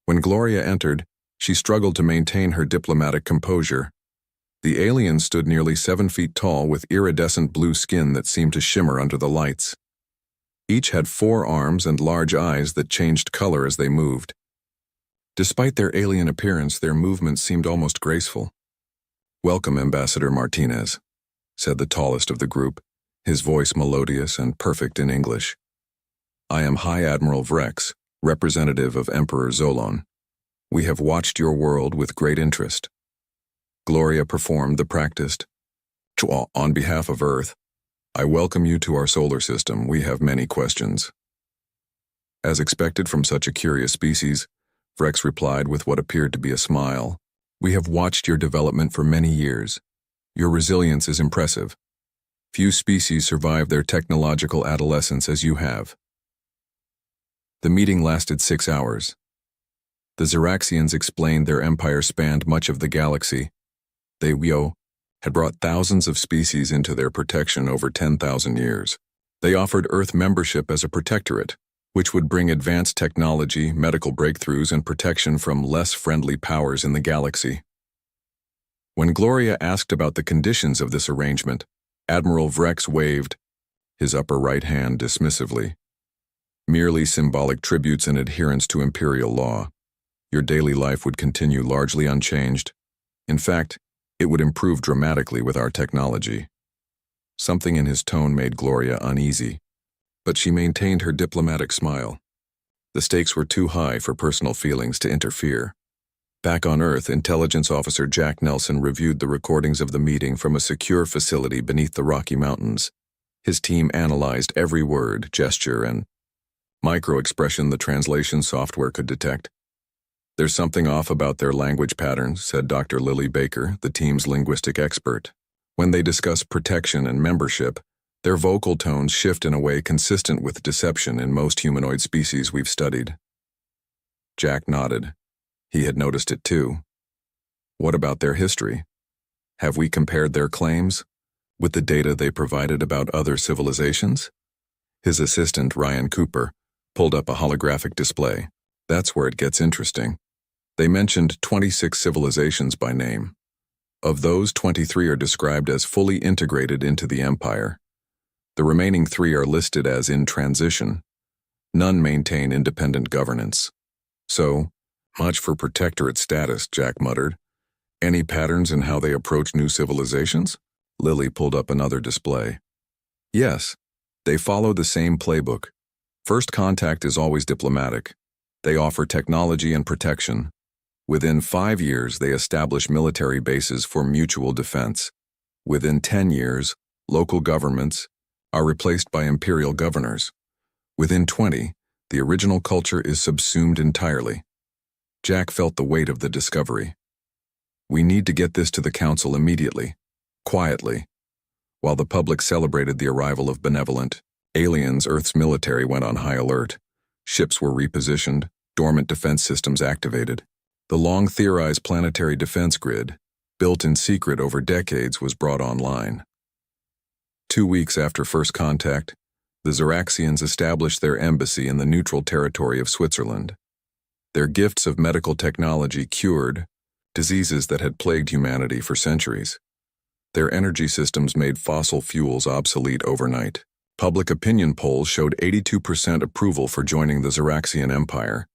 Speaker 2: When Gloria entered, she struggled to maintain her diplomatic composure. The alien stood nearly 7 feet tall with iridescent blue skin that seemed to shimmer under the lights. Each had 4 arms and large eyes that changed color as they moved. Despite their alien appearance, their movements seemed almost graceful. "Welcome, Ambassador Martinez," said the tallest of the group, his voice melodious and perfect in English. "I am High Admiral Vrex, representative of Emperor Zolon. We have watched your world with great interest." Gloria performed the practiced "Chua" on behalf of Earth. "I welcome you to our solar system. We have many questions." As expected from such a curious species, Vrex replied with what appeared to be a smile. "We have watched your development for many years. Your resilience is impressive. Few species survive their technological adolescence as you have." The meeting lasted 6 hours. The Xeraxians explained their empire spanned much of the galaxy. They had brought thousands of species into their protection over 10,000 years. They offered Earth membership as a protectorate, which would bring advanced technology, medical breakthroughs, and protection from less friendly powers in the galaxy. When Gloria asked about the conditions of this arrangement, Admiral Vrex waved his upper right hand dismissively. "Merely symbolic tributes and adherence to imperial law. Your daily life would continue largely unchanged. In fact, it would improve dramatically with our technology." Something in his tone made Gloria uneasy, but she maintained her diplomatic smile. The stakes were too high for personal feelings to interfere. Back on Earth, Intelligence Officer Jack Nelson reviewed the recordings of the meeting from a secure facility beneath the Rocky Mountains. His team analyzed every word, gesture, and micro-expression the translation software could detect. There's something off about their language patterns, said Dr. Lily Baker, the team's linguistic expert. When they discuss protection and membership, their vocal tones shift in a way consistent with deception in most humanoid species we've studied. Jack nodded. He had noticed it too. What about their history? Have we compared their claims with the data they provided about other civilizations? His assistant, Ryan Cooper, pulled up a holographic display. That's where it gets interesting. They mentioned 26 civilizations by name. Of those, 23 are described as fully integrated into the empire. The remaining 3 are listed as in transition. None maintain independent governance. So, much for protectorate status, Jack muttered. Any patterns in how they approach new civilizations? Lily pulled up another display. Yes, they follow the same playbook. First contact is always diplomatic. They offer technology and protection. Within 5 years, they establish military bases for mutual defense. Within 10 years, local governments are replaced by imperial governors. Within 20, the original culture is subsumed entirely. Jack felt the weight of the discovery. We need to get this to the council immediately, quietly. While the public celebrated the arrival of benevolent aliens, Earth's military went on high alert. Ships were repositioned, dormant defense systems activated. The long-theorized planetary defense grid, built in secret over decades, was brought online. 2 weeks after first contact, the Xeraxians established their embassy in the neutral territory of Switzerland. Their gifts of medical technology cured diseases that had plagued humanity for centuries. Their energy systems made fossil fuels obsolete overnight. Public opinion polls showed 82% approval for joining the Xeraxian Empire.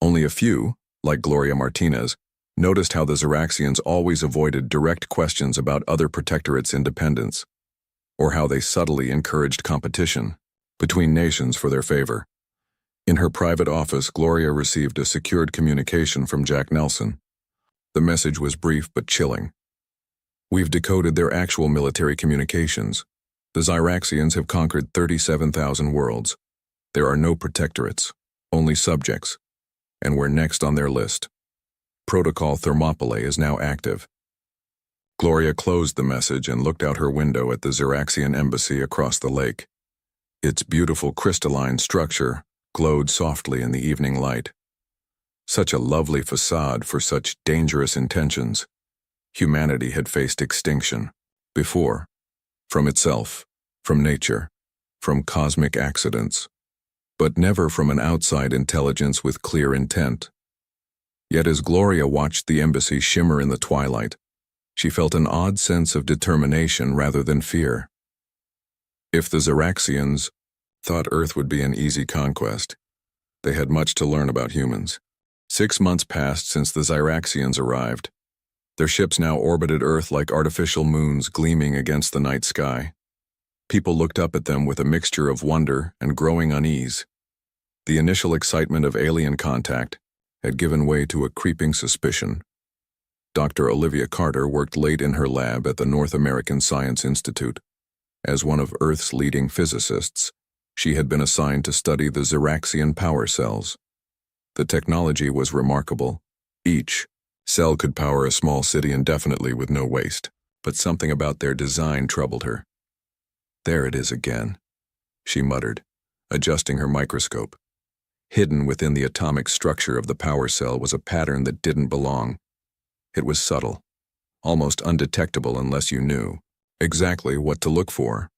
Speaker 2: Only a few, like Gloria Martinez, noticed how the Xeraxians always avoided direct questions about other protectorates' independence, or how they subtly encouraged competition between nations for their favor. In her private office, Gloria received a secured communication from Jack Nelson. The message was brief but chilling. We've decoded their actual military communications. The Xeraxians have conquered 37,000 worlds. There are no protectorates, only subjects, and we're next on their list. Protocol Thermopylae is now active. Gloria closed the message and looked out her window at the Xeraxian embassy across the lake. Its beautiful crystalline structure glowed softly in the evening light. Such a lovely facade for such dangerous intentions. Humanity had faced extinction before, from itself, from nature, from cosmic accidents, but never from an outside intelligence with clear intent. Yet as Gloria watched the embassy shimmer in the twilight, she felt an odd sense of determination rather than fear. If the Xeraxians thought Earth would be an easy conquest, they had much to learn about humans. 6 months passed since the Xeraxians arrived. Their ships now orbited Earth like artificial moons gleaming against the night sky. People looked up at them with a mixture of wonder and growing unease. The initial excitement of alien contact had given way to a creeping suspicion. Dr. Olivia Carter worked late in her lab at the North American Science Institute. As one of Earth's leading physicists, she had been assigned to study the Xeraxian power cells. The technology was remarkable. Each cell could power a small city indefinitely with no waste, but something about their design troubled her. There it is again, she muttered, adjusting her microscope. Hidden within the atomic structure of the power cell was a pattern that didn't belong. It was subtle, almost undetectable unless you knew exactly what to look for.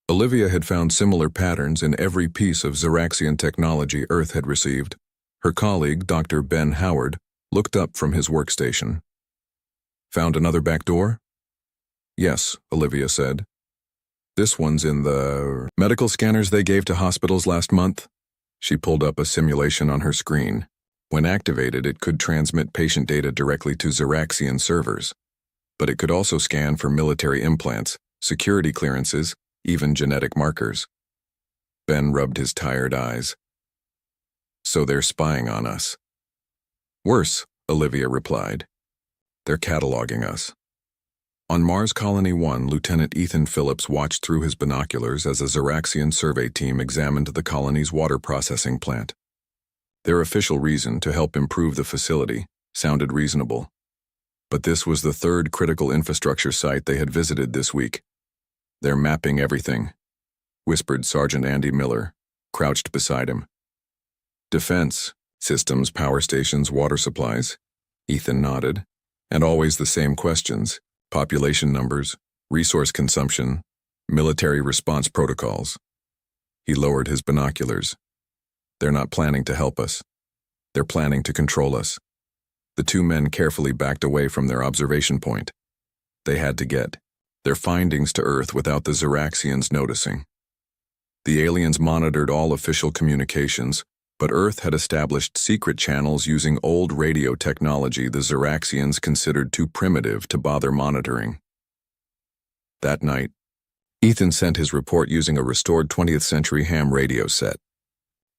Speaker 2: Olivia had found similar patterns in every piece of Xeraxian technology Earth had received. Her colleague, Dr. Ben Howard, looked up from his workstation. Found another back door? Yes, Olivia said. This one's in the medical scanners they gave to hospitals last month. She pulled up a simulation on her screen. When activated, it could transmit patient data directly to Xeraxian servers, but it could also scan for military implants, security clearances, even genetic markers. Ben rubbed his tired eyes. So they're spying on us. Worse, Olivia replied. They're cataloging us. On Mars Colony 1, Lieutenant Ethan Phillips watched through his binoculars as a Zeraxian survey team examined the colony's water processing plant. Their official reason, to help improve the facility, sounded reasonable. But this was the third critical infrastructure site they had visited this week. "They're mapping everything," whispered Sergeant Andy Miller, crouched beside him. "Defense, systems, power stations, water supplies," Ethan nodded. "And always the same questions: population numbers, resource consumption, military response protocols." He lowered his binoculars. "They're not planning to help us. They're planning to control us." The two men carefully backed away from their observation point. They had to get their findings to Earth without the Zeraxians noticing. The aliens monitored all official communications, but Earth had established secret channels using old radio technology the Zeraxians considered too primitive to bother monitoring. That night, Ethan sent his report using a restored 20th century ham radio set.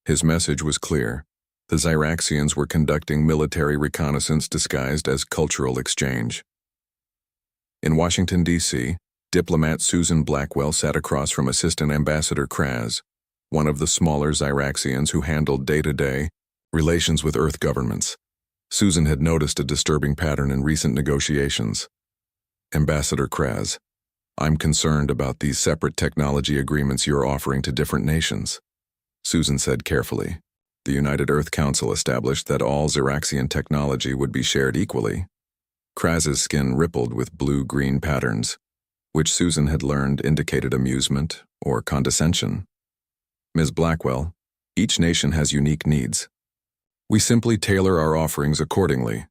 Speaker 2: His message was clear. The Zeraxians were conducting military reconnaissance disguised as cultural exchange. In Washington, D.C., diplomat Susan Blackwell sat across from Assistant Ambassador Crusade, one of the smaller Zeraxians who handled day-to-day relations with Earth governments. Susan had noticed a disturbing pattern in recent negotiations. "Ambassador Crusade, I'm concerned about these separate technology agreements you're offering to different nations," Susan said carefully. The United Earth Council established that all Zeraxian technology would be shared equally. Crusade's skin rippled with blue-green patterns, which Susan had learned indicated amusement or condescension. "Ms. Blackwell, each nation has unique needs. We simply tailor our offerings accordingly.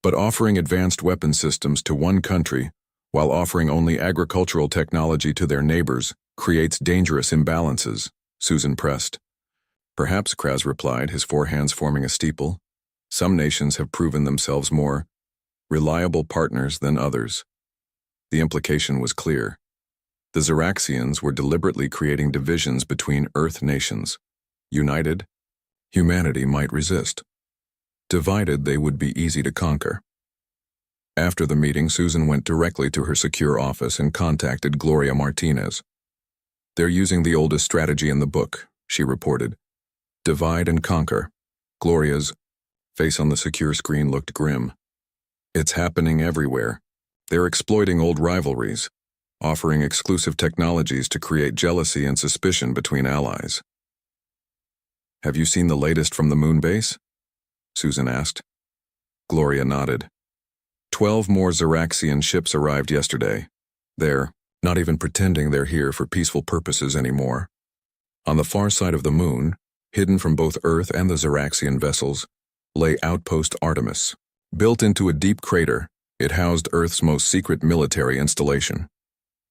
Speaker 2: But offering advanced weapon systems to one country while offering only agricultural technology to their neighbors creates dangerous imbalances," Susan pressed. "Perhaps," Crusade replied, his four hands forming a steeple. "Some nations have proven themselves more reliable partners than others." The implication was clear. The Zeraxians were deliberately creating divisions between Earth nations. United, humanity might resist. Divided, they would be easy to conquer. After the meeting, Susan went directly to her secure office and contacted Gloria Martinez. "They're using the oldest strategy in the book," she reported. "Divide and conquer." Gloria's face on the secure screen looked grim. "It's happening everywhere. They're exploiting old rivalries, offering exclusive technologies to create jealousy and suspicion between allies." "Have you seen the latest from the moon base?" Susan asked. Gloria nodded. 12 more Zeraxian ships arrived yesterday. They're not even pretending they're here for peaceful purposes anymore. On the far side of the moon, hidden from both Earth and the Zeraxian vessels, lay Outpost Artemis. Built into a deep crater, it housed Earth's most secret military installation.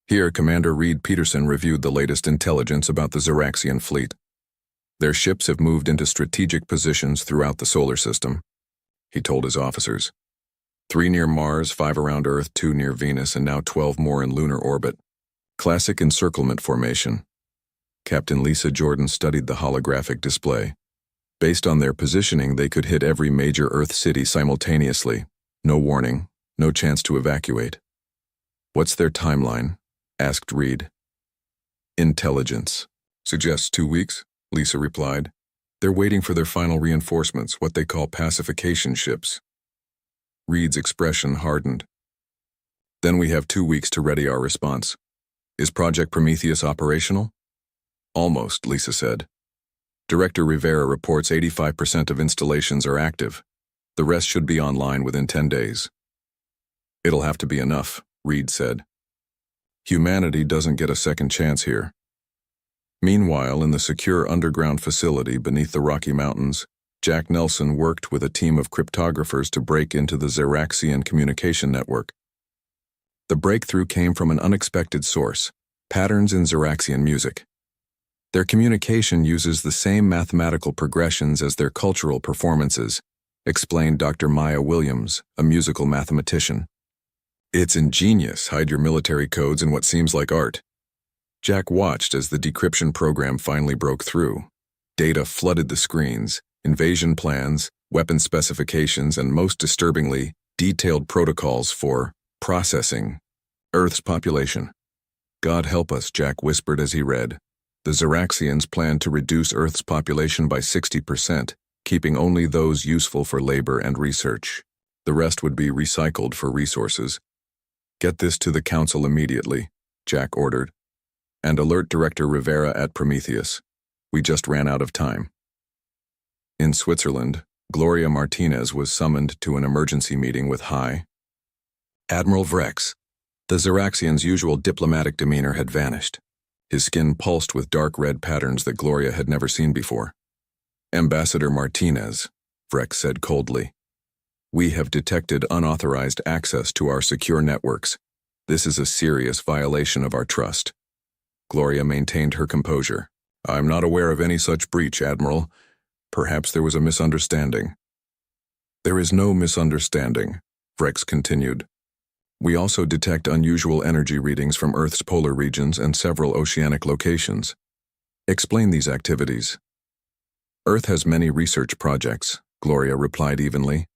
Speaker 2: Here, Commander Reed Peterson reviewed the latest intelligence about the Zeraxian fleet. "Their ships have moved into strategic positions throughout the solar system," he told his officers. 3 near Mars, 5 around Earth, 2 near Venus, and now 12 more in lunar orbit. Classic encirclement formation. Captain Lisa Jordan studied the holographic display. Based on their positioning, they could hit every major Earth city simultaneously. No warning, no chance to evacuate. "What's their timeline?" asked Reed. "Intelligence. Suggests 2 weeks," Lisa replied. "They're waiting for their final reinforcements, what they call pacification ships." Reed's expression hardened. "Then we have 2 weeks to ready our response. Is Project Prometheus operational?" "Almost," Lisa said. "Director Rivera reports 85% of installations are active. The rest should be online within 10 days. "It'll have to be enough," Reed said. "Humanity doesn't get a second chance here." Meanwhile, in the secure underground facility beneath the Rocky Mountains, Jack Nelson worked with a team of cryptographers to break into the Zeraxian communication network. The breakthrough came from an unexpected source: patterns in Zeraxian music. Their communication uses the same mathematical progressions as their cultural performances, explained Dr. Maya Williams, a musical mathematician. "It's ingenious. Hide your military codes in what seems like art." Jack watched as the decryption program finally broke through. Data flooded the screens: invasion plans, weapon specifications, and most disturbingly, detailed protocols for processing Earth's population. God help us, Jack whispered as he read. The Zeraxians plan to reduce Earth's population by 60%, keeping only those useful for labor and research. The rest would be recycled for resources. Get this to the Council immediately, Jack ordered. And alert Director Rivera at Prometheus. We just ran out of time. In Switzerland, Gloria Martinez was summoned to an emergency meeting with High Admiral Vrex. The Zeraxian's usual diplomatic demeanor had vanished. His skin pulsed with dark red patterns that Gloria had never seen before. Ambassador Martinez, Vrex said coldly. We have detected unauthorized access to our secure networks. This is a serious violation of our trust. Gloria maintained her composure. I'm not aware of any such breach, Admiral. Perhaps there was a misunderstanding. There is no misunderstanding, Vrex continued. We also detect unusual energy readings from Earth's polar regions and several oceanic locations. Explain these activities. Earth has many research projects, Gloria replied evenly.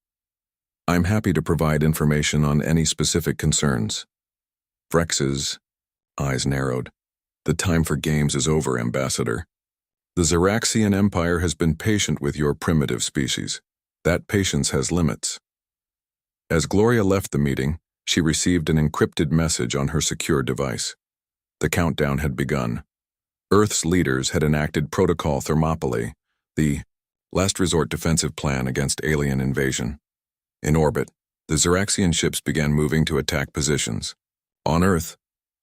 Speaker 2: I'm happy to provide information on any specific concerns. Vrex's eyes narrowed. The time for games is over, Ambassador. The Zeraxian Empire has been patient with your primitive species. That patience has limits. As Gloria left the meeting, she received an encrypted message on her secure device. The countdown had begun. Earth's leaders had enacted Protocol Thermopylae, the last resort defensive plan against alien invasion. In orbit, the Zeraxian ships began moving to attack positions. On Earth,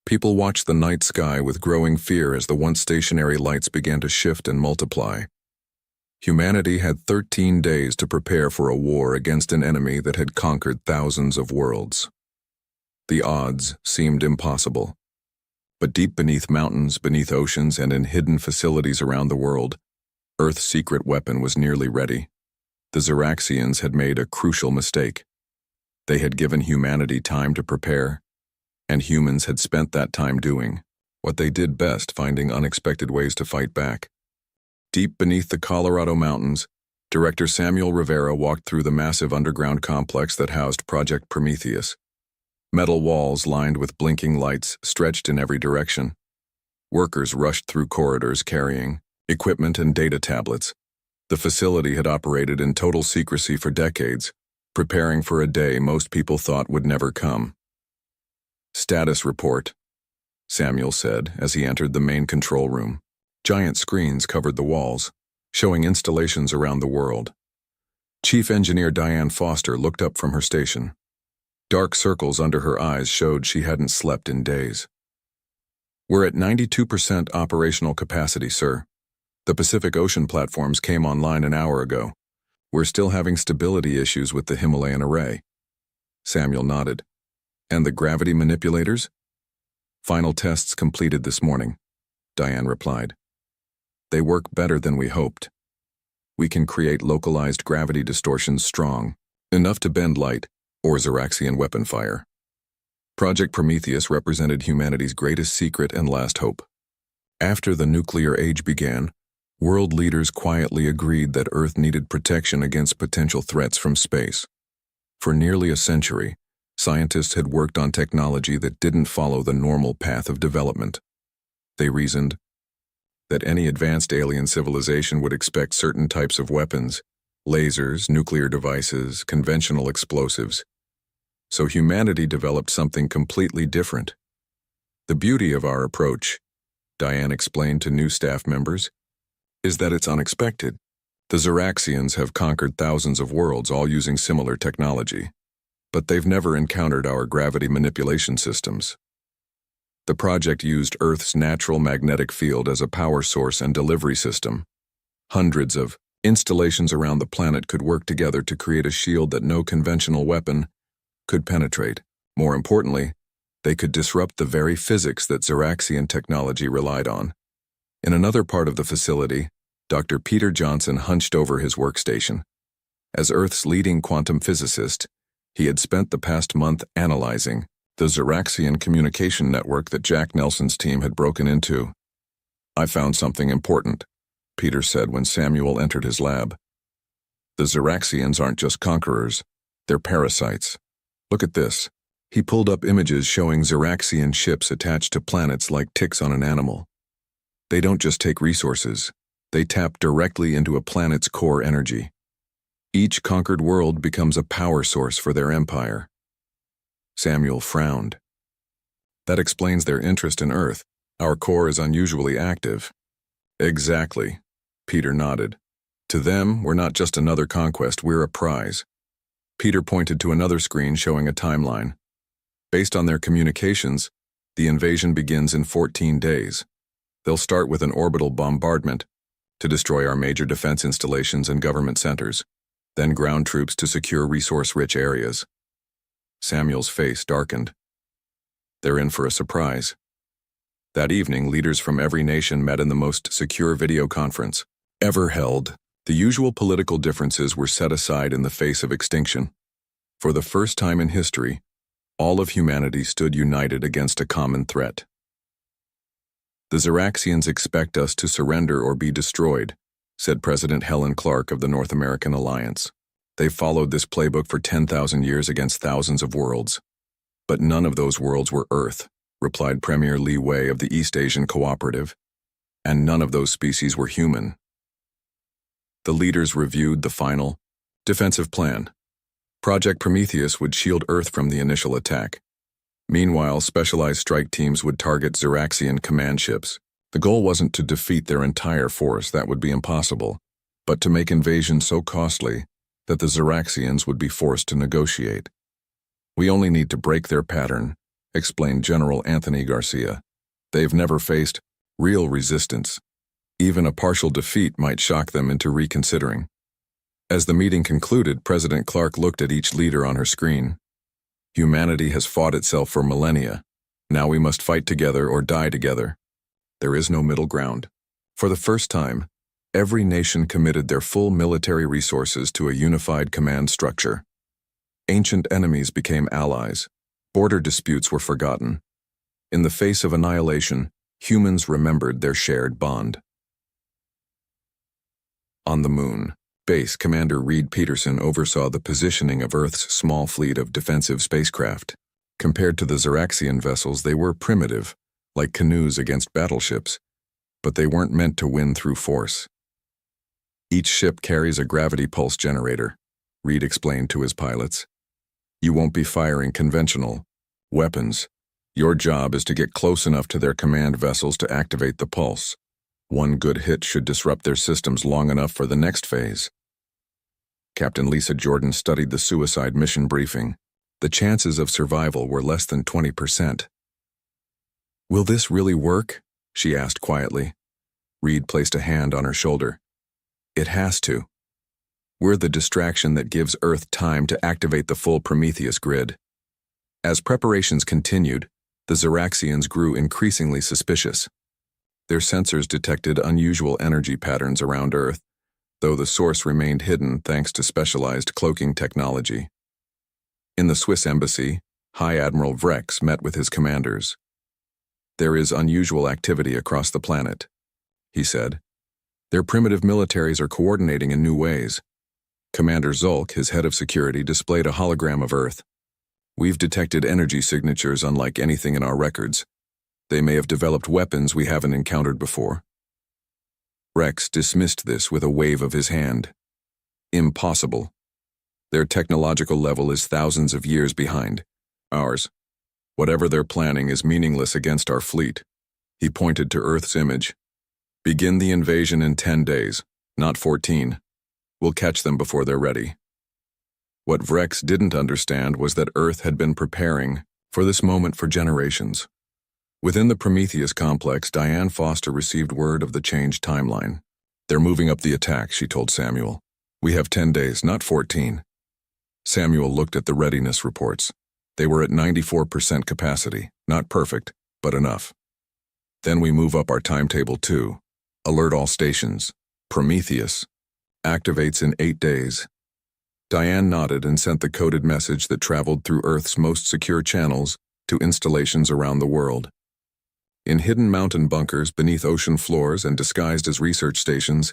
Speaker 2: people watched the night sky with growing fear as the once stationary lights began to shift and multiply. Humanity had 13 days to prepare for a war against an enemy that had conquered thousands of worlds. The odds seemed impossible. But deep beneath mountains, beneath oceans, and in hidden facilities around the world, Earth's secret weapon was nearly ready. The Zeraxians had made a crucial mistake. They had given humanity time to prepare, and humans had spent that time doing what they did best, finding unexpected ways to fight back. Deep beneath the Colorado mountains, Director Samuel Rivera walked through the massive underground complex that housed Project Prometheus. Metal walls lined with blinking lights stretched in every direction. Workers rushed through corridors carrying equipment and data tablets. The facility had operated in total secrecy for decades, preparing for a day most people thought would never come. Status report, Samuel said as he entered the main control room. Giant screens covered the walls, showing installations around the world. Chief Engineer Diane Foster looked up from her station. Dark circles under her eyes showed she hadn't slept in days. We're at 92% operational capacity, sir. The Pacific Ocean platforms came online an hour ago. We're still having stability issues with the Himalayan array. Samuel nodded. And the gravity manipulators? Final tests completed this morning, Diane replied. They work better than we hoped. We can create localized gravity distortions strong, enough to bend light or Zeraxian weapon fire. Project Prometheus represented humanity's greatest secret and last hope. After the nuclear age began, world leaders quietly agreed that Earth needed protection against potential threats from space. For nearly a century, scientists had worked on technology that didn't follow the normal path of development. They reasoned that any advanced alien civilization would expect certain types of weapons, lasers, nuclear devices, conventional explosives. So humanity developed something completely different. The beauty of our approach, Diane explained to new staff members, is that it's unexpected. The Zeraxians have conquered thousands of worlds all using similar technology, but they've never encountered our gravity manipulation systems. The project used Earth's natural magnetic field as a power source and delivery system. Hundreds of installations around the planet could work together to create a shield that no conventional weapon could penetrate. More importantly, they could disrupt the very physics that Zeraxian technology relied on. In another part of the facility, Dr. Peter Johnson hunched over his workstation. As Earth's leading quantum physicist, he had spent the past month analyzing the Zeraxian communication network that Jack Nelson's team had broken into. I found something important, Peter said when Samuel entered his lab. The Zeraxians aren't just conquerors, they're parasites. Look at this. He pulled up images showing Zeraxian ships attached to planets like ticks on an animal. They don't just take resources, they tap directly into a planet's core energy. Each conquered world becomes a power source for their empire. Samuel frowned. That explains their interest in Earth. Our core is unusually active. Exactly, Peter nodded. To them, we're not just another conquest, we're a prize. Peter pointed to another screen showing a timeline. Based on their communications, the invasion begins in 14 days. They'll start with an orbital bombardment to destroy our major defense installations and government centers, then ground troops to secure resource-rich areas. Samuel's face darkened. They're in for a surprise. That evening, leaders from every nation met in the most secure video conference ever held. The usual political differences were set aside in the face of extinction. For the first time in history, all of humanity stood united against a common threat. The Zeraxians expect us to surrender or be destroyed, said President Helen Clark of the North American Alliance. They've followed this playbook for 10,000 years against thousands of worlds. But none of those worlds were Earth, replied Premier Li Wei of the East Asian Cooperative. And none of those species were human. The leaders reviewed the final defensive plan. Project Prometheus would shield Earth from the initial attack. Meanwhile, specialized strike teams would target Zeraxian command ships. The goal wasn't to defeat their entire force, that would be impossible, but to make invasion so costly that the Zeraxians would be forced to negotiate. We only need to break their pattern, explained General Anthony Garcia. They've never faced real resistance. Even a partial defeat might shock them into reconsidering. As the meeting concluded, President Clark looked at each leader on her screen. Humanity has fought itself for millennia. Now we must fight together or die together. There is no middle ground. For the first time, every nation committed their full military resources to a unified command structure. Ancient enemies became allies. Border disputes were forgotten. In the face of annihilation, humans remembered their shared bond. On the moon, Base Commander Reed Peterson oversaw the positioning of Earth's small fleet of defensive spacecraft. Compared to the Zeraxian vessels, they were primitive, like canoes against battleships, but they weren't meant to win through force. Each ship carries a gravity pulse generator, Reed explained to his pilots. You won't be firing conventional weapons. Your job is to get close enough to their command vessels to activate the pulse. One good hit should disrupt their systems long enough for the next phase. Captain Lisa Jordan studied the suicide mission briefing. The chances of survival were less than 20%. Will this really work? She asked quietly. Reed placed a hand on her shoulder. It has to. We're the distraction that gives Earth time to activate the full Prometheus grid. As preparations continued, the Zeraxians grew increasingly suspicious. Their sensors detected unusual energy patterns around Earth, though the source remained hidden thanks to specialized cloaking technology. In the Swiss embassy, High Admiral Vrex met with his commanders. There is unusual activity across the planet, he said. Their primitive militaries are coordinating in new ways. Commander Zulk, his head of security, displayed a hologram of Earth. We've detected energy signatures unlike anything in our records. They may have developed weapons we haven't encountered before. Rex dismissed this with a wave of his hand. Impossible. Their technological level is thousands of years behind ours. Whatever they're planning is meaningless against our fleet. He pointed to Earth's image. Begin the invasion in 10 days, not 14. We'll catch them before they're ready. What Vrex didn't understand was that Earth had been preparing for this moment for generations. Within the Prometheus complex, Diane Foster received word of the changed timeline. They're moving up the attack, she told Samuel. We have 10 days, not 14. Samuel looked at the readiness reports. They were at 94% capacity, not perfect, but enough. Then we move up our timetable too. Alert all stations. Prometheus activates in 8 days. Diane nodded and sent the coded message that traveled through Earth's most secure channels to installations around the world. In hidden mountain bunkers beneath ocean floors and disguised as research stations,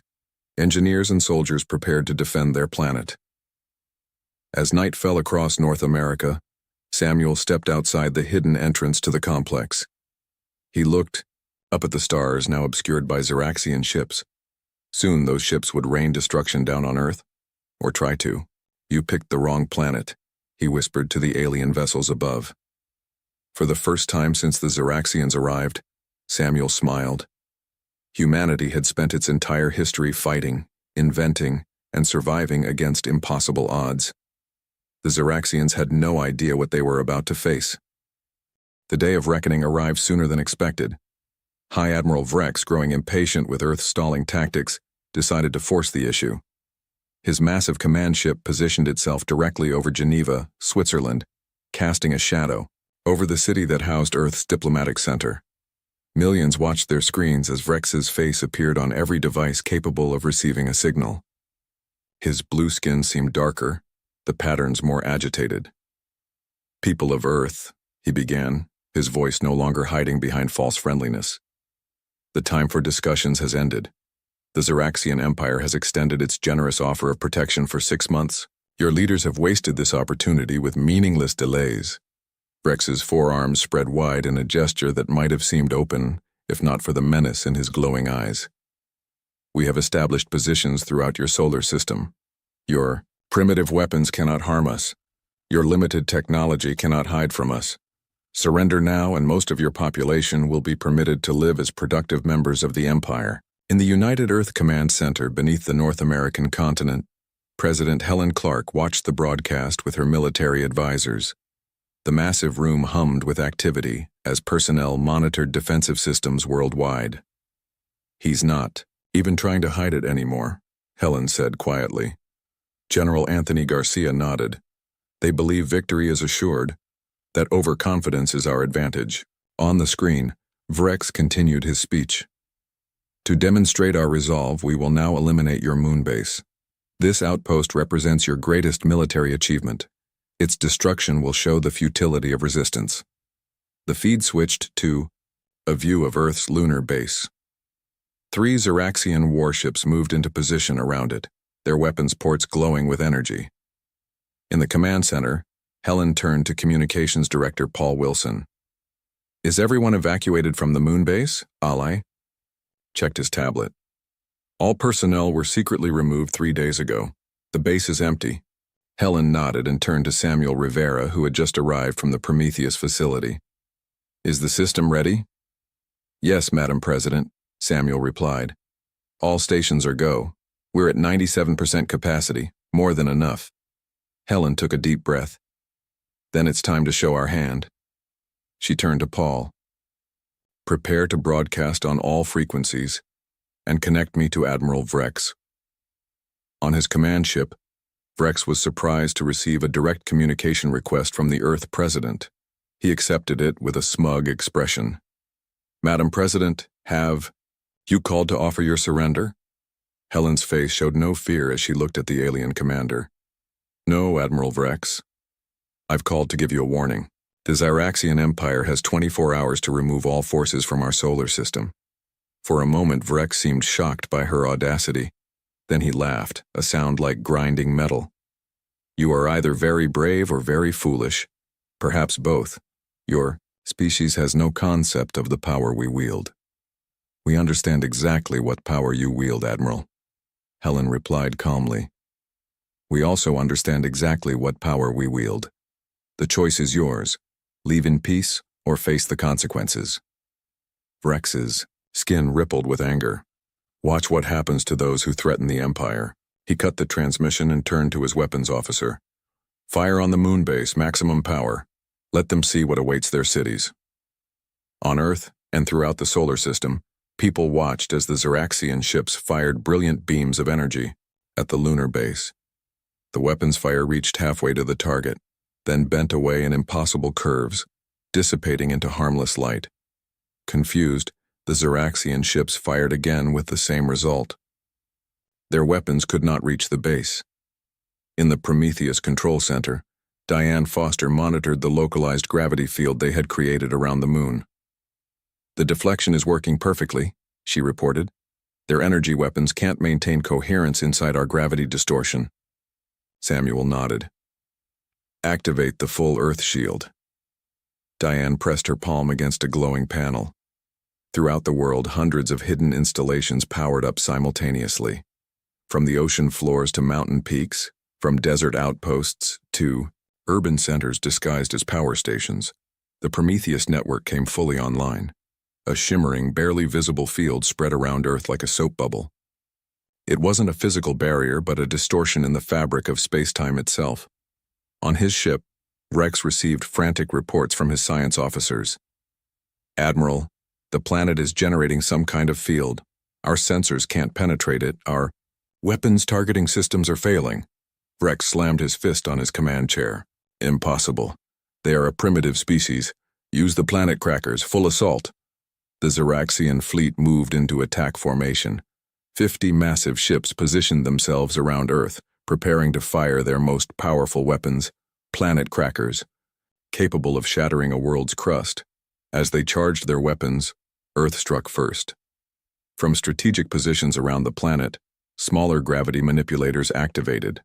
Speaker 2: engineers and soldiers prepared to defend their planet. As night fell across North America, Samuel stepped outside the hidden entrance to the complex. He looked up at the stars now obscured by Zeraxian ships. Soon those ships would rain destruction down on Earth, or try to. "You picked the wrong planet," he whispered to the alien vessels above. For the first time since the Zeraxians arrived, Samuel smiled. Humanity had spent its entire history fighting, inventing, and surviving against impossible odds. The Zeraxians had no idea what they were about to face. The day of reckoning arrived sooner than expected. High Admiral Vrex, growing impatient with Earth's stalling tactics, decided to force the issue. His massive command ship positioned itself directly over Geneva, Switzerland, casting a shadow over the city that housed Earth's diplomatic center. Millions watched their screens as Vrex's face appeared on every device capable of receiving a signal. His blue skin seemed darker, the patterns more agitated. "People of Earth," he began, his voice no longer hiding behind false friendliness. "The time for discussions has ended. The Zeraxian Empire has extended its generous offer of protection for 6 months. Your leaders have wasted this opportunity with meaningless delays." Vrex's forearms spread wide in a gesture that might have seemed open, if not for the menace in his glowing eyes. "We have established positions throughout your solar system. Your primitive weapons cannot harm us. Your limited technology cannot hide from us. Surrender now and most of your population will be permitted to live as productive members of the Empire." In the United Earth Command Center beneath the North American continent, President Helen Clark watched the broadcast with her military advisors. The massive room hummed with activity as personnel monitored defensive systems worldwide. "He's not even trying to hide it anymore," Helen said quietly. General Anthony Garcia nodded. "They believe victory is assured, that overconfidence is our advantage." On the screen, Vrex continued his speech. "To demonstrate our resolve, we will now eliminate your moon base. This outpost represents your greatest military achievement. Its destruction will show the futility of resistance." The feed switched to a view of Earth's lunar base. 3 Zeraxian warships moved into position around it, their weapons ports glowing with energy. In the command center, Helen turned to Communications Director Paul Wilson. "Is everyone evacuated from the moon base, Ally?" Checked his tablet. "All personnel were secretly removed 3 days ago. The base is empty." Helen nodded and turned to Samuel Rivera, who had just arrived from the Prometheus facility. "Is the system ready?" "Yes, Madam President," Samuel replied. "All stations are go. We're at 97% capacity, more than enough." Helen took a deep breath. "Then it's time to show our hand." She turned to Paul. "Prepare to broadcast on all frequencies and connect me to Admiral Vrex." On his command ship, Vrex was surprised to receive a direct communication request from the Earth President. He accepted it with a smug expression. "Madam President, have you called to offer your surrender?" Helen's face showed no fear as she looked at the alien commander. "No, Admiral Vrex. I've called to give you a warning. The Zeraxian Empire has 24 hours to remove all forces from our solar system." For a moment, Vrex seemed shocked by her audacity. Then he laughed, a sound like grinding metal. "You are either very brave or very foolish. Perhaps both. Your species has no concept of the power we wield." "We understand exactly what power you wield, Admiral," Helen replied calmly. "We also understand exactly what power we wield. The choice is yours. Leave in peace or face the consequences." Vrex's skin rippled with anger. "Watch what happens to those who threaten the Empire." He cut the transmission and turned to his weapons officer. "Fire on the moon base, maximum power. Let them see what awaits their cities." On Earth and throughout the solar system, people watched as the Zeraxian ships fired brilliant beams of energy at the lunar base. The weapons fire reached halfway to the target, then bent away in impossible curves, dissipating into harmless light. Confused, the Zeraxian ships fired again with the same result. Their weapons could not reach the base. In the Prometheus control center, Diane Foster monitored the localized gravity field they had created around the moon. "The deflection is working perfectly," she reported. "Their energy weapons can't maintain coherence inside our gravity distortion." Samuel nodded. Activate the full Earth shield. Diane pressed her palm against a glowing panel. Throughout the world, hundreds of hidden installations powered up simultaneously. From the ocean floors to mountain peaks, from desert outposts to urban centers disguised as power stations, the Prometheus network came fully online. A shimmering, barely visible field spread around Earth like a soap bubble. It wasn't a physical barrier, but a distortion in the fabric of space-time itself. On his ship, Rex received frantic reports from his science officers. "Admiral, the planet is generating some kind of field. Our sensors can't penetrate it. Our weapons targeting systems are failing." Rex slammed his fist on his command chair. "Impossible. They are a primitive species. Use the planet crackers, full assault." The Ziraxian fleet moved into attack formation. 50 massive ships positioned themselves around Earth, preparing to fire their most powerful weapons, planet crackers, capable of shattering a world's crust. As they charged their weapons, Earth struck first. From strategic positions around the planet, smaller gravity manipulators activated.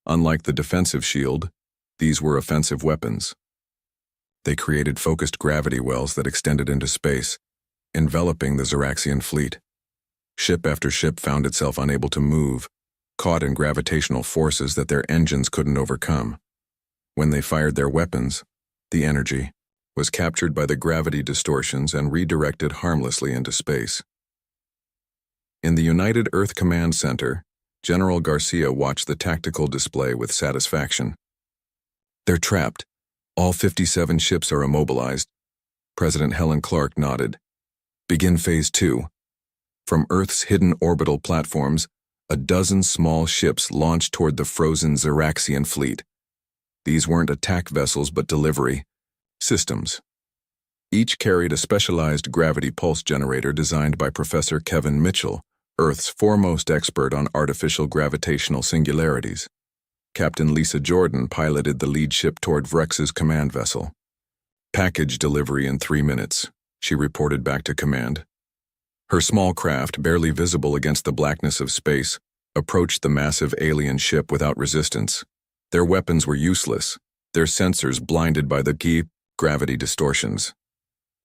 Speaker 2: Unlike the defensive shield, these were offensive weapons. They created focused gravity wells that extended into space, enveloping the Ziraxian fleet. Ship after ship found itself unable to move, caught in gravitational forces that their engines couldn't overcome. When they fired their weapons, the energy was captured by the gravity distortions and redirected harmlessly into space. In the United Earth Command Center, General Garcia watched the tactical display with satisfaction. "They're trapped. All 57 ships are immobilized." President Helen Clark nodded. "Begin Phase 2. From Earth's hidden orbital platforms, a dozen small ships launched toward the frozen Ziraxian fleet. These weren't attack vessels but delivery systems. Each carried a specialized gravity pulse generator designed by Professor Kevin Mitchell, Earth's foremost expert on artificial gravitational singularities. Captain Lisa Jordan piloted the lead ship toward Rex's command vessel. "Package delivery in 3 minutes," she reported back to command. Her small craft, barely visible against the blackness of space, approached the massive alien ship without resistance. Their weapons were useless, their sensors blinded by the gravity distortions.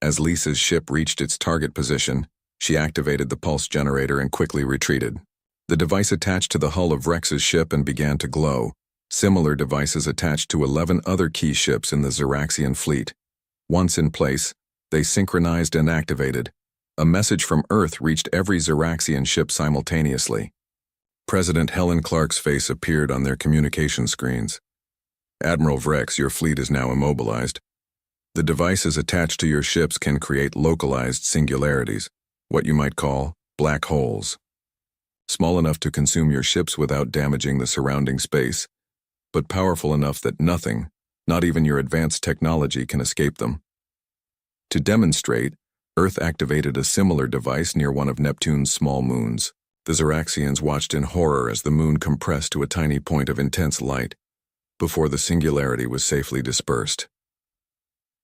Speaker 2: As Lisa's ship reached its target position, she activated the pulse generator and quickly retreated. The device attached to the hull of Rex's ship and began to glow. Similar devices attached to 11 other key ships in the Ziraxian fleet. Once in place, they synchronized and activated. A message from Earth reached every Ziraxian ship simultaneously. President Helen Clark's face appeared on their communication screens. "Admiral Vrex, your fleet is now immobilized. The devices attached to your ships can create localized singularities, what you might call black holes. Small enough to consume your ships without damaging the surrounding space, but powerful enough that nothing, not even your advanced technology, can escape them." To demonstrate, Earth activated a similar device near one of Neptune's small moons. The Ziraxians watched in horror as the moon compressed to a tiny point of intense light, before the singularity was safely dispersed.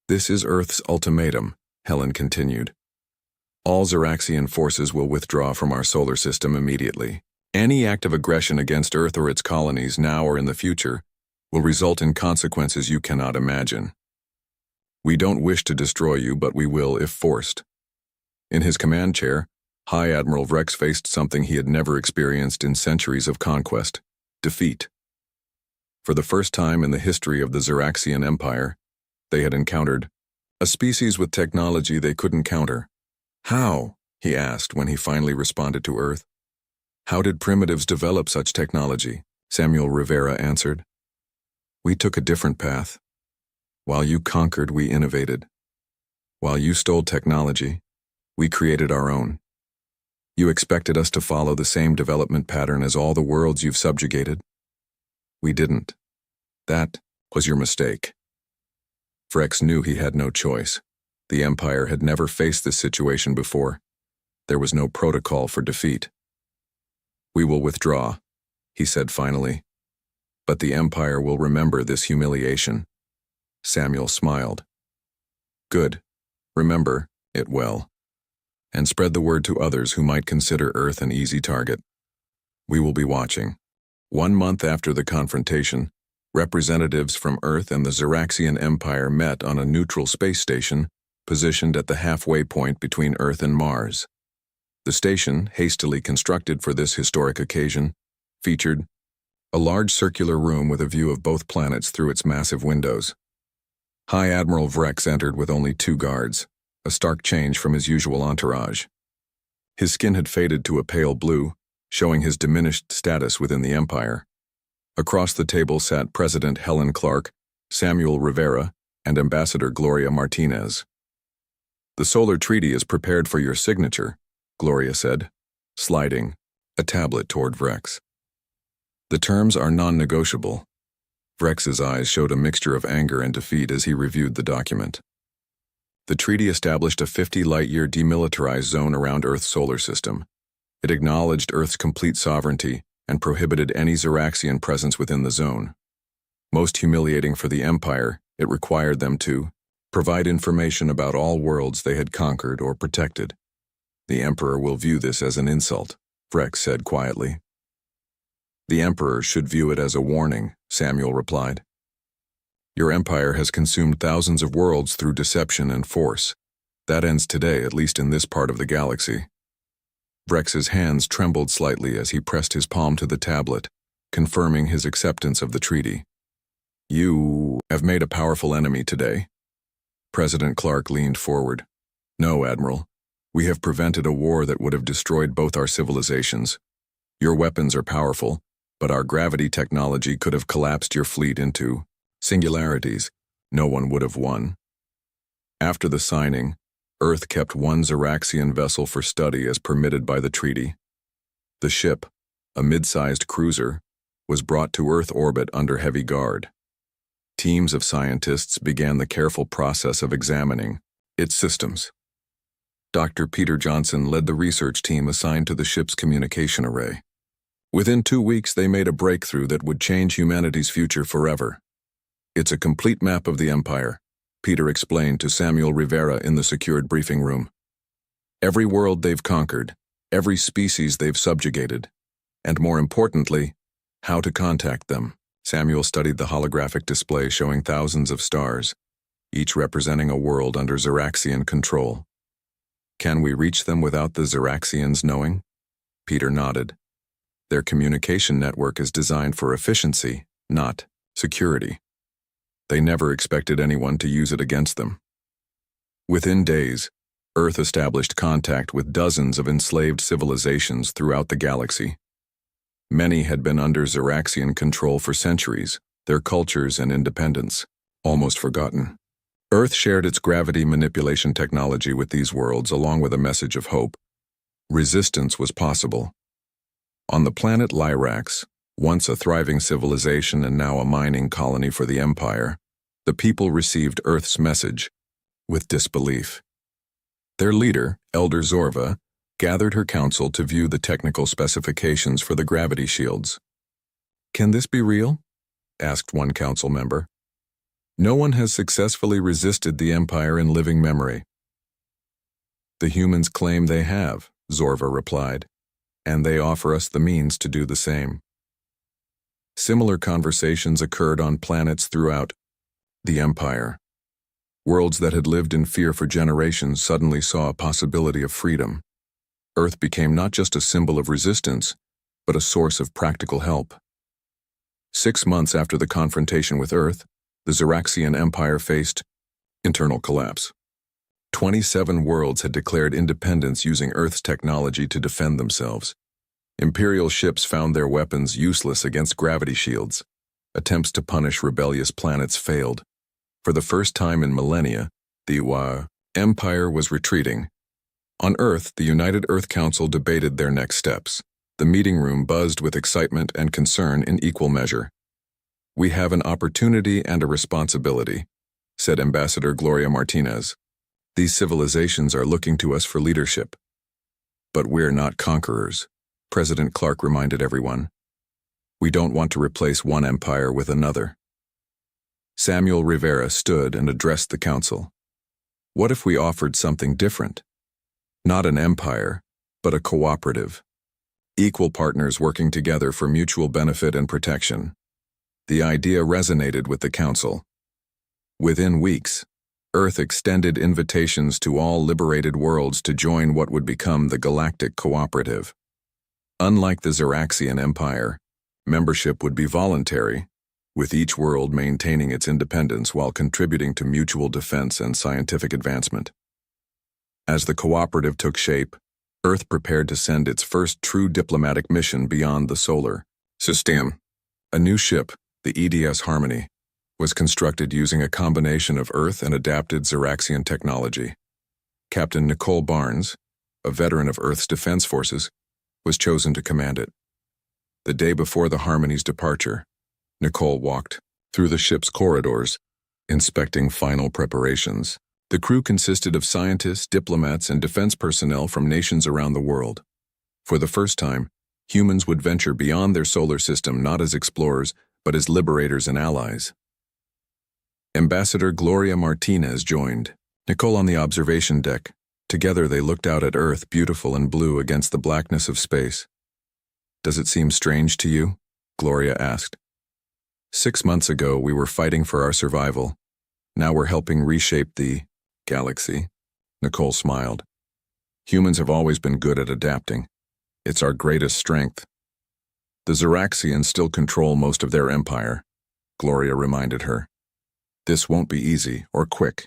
Speaker 2: "This is Earth's ultimatum," Helen continued. "All Ziraxian forces will withdraw from our solar system immediately. Any act of aggression against Earth or its colonies, now or in the future, will result in consequences you cannot imagine. We don't wish to destroy you, but we will if forced." In his command chair, High Admiral Vrex faced something he had never experienced in centuries of conquest: defeat. For the first time in the history of the Ziraxian Empire, they had encountered a species with technology they couldn't counter. "How?" he asked when he finally responded to Earth. "How did primitives develop such technology?" Samuel Rivera answered. "We took a different path. While you conquered, we innovated. While you stole technology, we created our own. You expected us to follow the same development pattern as all the worlds you've subjugated. We didn't. That was your mistake." Vrex knew he had no choice. The Empire had never faced this situation before. There was no protocol for defeat. "We will withdraw," he said finally. "But the Empire will remember this humiliation." Samuel smiled. "Good. Remember it well. And spread the word to others who might consider Earth an easy target. We will be watching." 1 month after the confrontation, Representatives from Earth and the Zeraxian Empire met on a neutral space station positioned at the halfway point between Earth and Mars. The station, hastily constructed for this historic occasion, featured a large circular room with a view of both planets through its massive windows. High Admiral Vrex entered with only 2 guards, a stark change from his usual entourage. His skin had faded to a pale blue, showing his diminished status within the Empire. Across the table sat President Helen Clark, Samuel Rivera, and Ambassador Gloria Martinez. "The Solar Treaty is prepared for your signature," Gloria said, sliding a tablet toward Vrex. "The terms are non-negotiable." Vrex's eyes showed a mixture of anger and defeat as he reviewed the document. The treaty established a 50-light-year demilitarized zone around Earth's solar system. It acknowledged Earth's complete sovereignty and prohibited any Zeraxian presence within the zone. Most humiliating for the Empire, it required them to provide information about all worlds they had conquered or protected. "The Emperor will view this as an insult," Vrex said quietly. "The Emperor should view it as a warning," Samuel replied. "Your empire has consumed thousands of worlds through deception and force. That ends today, at least in this part of the galaxy." Vrex's hands trembled slightly as he pressed his palm to the tablet, confirming his acceptance of the treaty. "You have made a powerful enemy today." President Clark leaned forward. "No, Admiral. We have prevented a war that would have destroyed both our civilizations. Your weapons are powerful, but our gravity technology could have collapsed your fleet into singularities. No one would have won." After the signing, Earth kept 1 Zeraxian vessel for study as permitted by the treaty. The ship, a mid-sized cruiser, was brought to Earth orbit under heavy guard. Teams of scientists began the careful process of examining its systems. Dr. Peter Johnson led the research team assigned to the ship's communication array. Within 2 weeks, they made a breakthrough that would change humanity's future forever. "It's a complete map of the Empire," Peter explained to Samuel Rivera in the secured briefing room. "Every world they've conquered, every species they've subjugated, and more importantly, how to contact them." Samuel studied the holographic display showing thousands of stars, each representing a world under Zeraxian control. "Can we reach them without the Zeraxians knowing?" Peter nodded. "Their communication network is designed for efficiency, not security. They never expected anyone to use it against them." Within days, Earth established contact with dozens of enslaved civilizations throughout the galaxy. Many had been under Zeraxian control for centuries, their cultures and independence almost forgotten. Earth shared its gravity manipulation technology with these worlds along with a message of hope. Resistance was possible. On the planet Lyrax, once a thriving civilization and now a mining colony for the Empire, the people received Earth's message with disbelief. Their leader, Elder Zorva, gathered her council to view the technical specifications for the gravity shields. "Can this be real?" asked one council member. "No one has successfully resisted the Empire in living memory." "The humans claim they have," Zorva replied, "and they offer us the means to do the same." Similar conversations occurred on planets throughout the Empire. Worlds that had lived in fear for generations suddenly saw a possibility of freedom. Earth became not just a symbol of resistance, but a source of practical help. 6 months after the confrontation with Earth, the Zeraxian Empire faced internal collapse. 27 worlds had declared independence using Earth's technology to defend themselves. Imperial ships found their weapons useless against gravity shields. Attempts to punish rebellious planets failed. For the first time in millennia, the Empire was retreating. On Earth, the United Earth Council debated their next steps. The meeting room buzzed with excitement and concern in equal measure. "We have an opportunity and a responsibility," said Ambassador Gloria Martinez. "These civilizations are looking to us for leadership. But we're not conquerors," President Clark reminded everyone. "We don't want to replace one empire with another." Samuel Rivera stood and addressed the council. "What if we offered something different? Not an empire, but a cooperative. Equal partners working together for mutual benefit and protection." The idea resonated with the Council. Within weeks, Earth extended invitations to all liberated worlds to join what would become the Galactic Cooperative. Unlike the Zeraxian Empire, membership would be voluntary, with each world maintaining its independence while contributing to mutual defense and scientific advancement. As the cooperative took shape, Earth prepared to send its first true diplomatic mission beyond the solar system. A new ship, the EDS Harmony, was constructed using a combination of Earth and adapted Zeraxian technology. Captain Nicole Barnes, a veteran of Earth's defense forces, was chosen to command it. The day before the Harmony's departure, Nicole walked through the ship's corridors, inspecting final preparations. The crew consisted of scientists, diplomats, and defense personnel from nations around the world. For the first time, humans would venture beyond their solar system not as explorers, but as liberators and allies. Ambassador Gloria Martinez joined Nicole on the observation deck. Together they looked out at Earth, beautiful and blue against the blackness of space. "Does it seem strange to you?" Gloria asked. 6 months ago, we were fighting for our survival. Now we're helping reshape the galaxy. Nicole smiled. Humans have always been good at adapting. It's our greatest strength. The Zeraxians still control most of their empire, Gloria reminded her. This won't be easy or quick.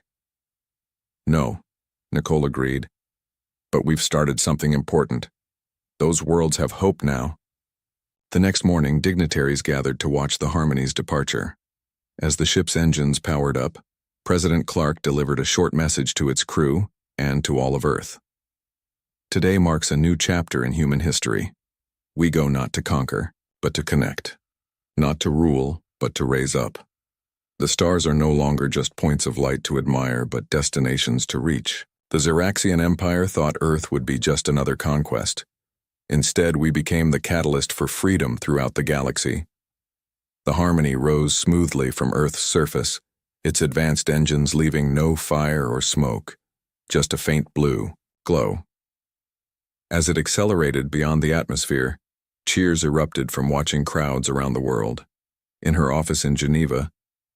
Speaker 2: No, Nicole agreed. But we've started something important. Those worlds have hope now. The next morning, dignitaries gathered to watch the Harmony's departure. As the ship's engines powered up, President Clark delivered a short message to its crew and to all of Earth. Today marks a new chapter in human history. We go not to conquer, but to connect. Not to rule, but to raise up. The stars are no longer just points of light to admire, but destinations to reach. The Zeraxian Empire thought Earth would be just another conquest. Instead, we became the catalyst for freedom throughout the galaxy. The Harmony rose smoothly from Earth's surface, its advanced engines leaving no fire or smoke, just a faint blue glow. As it accelerated beyond the atmosphere, cheers erupted from watching crowds around the world. In her office in Geneva,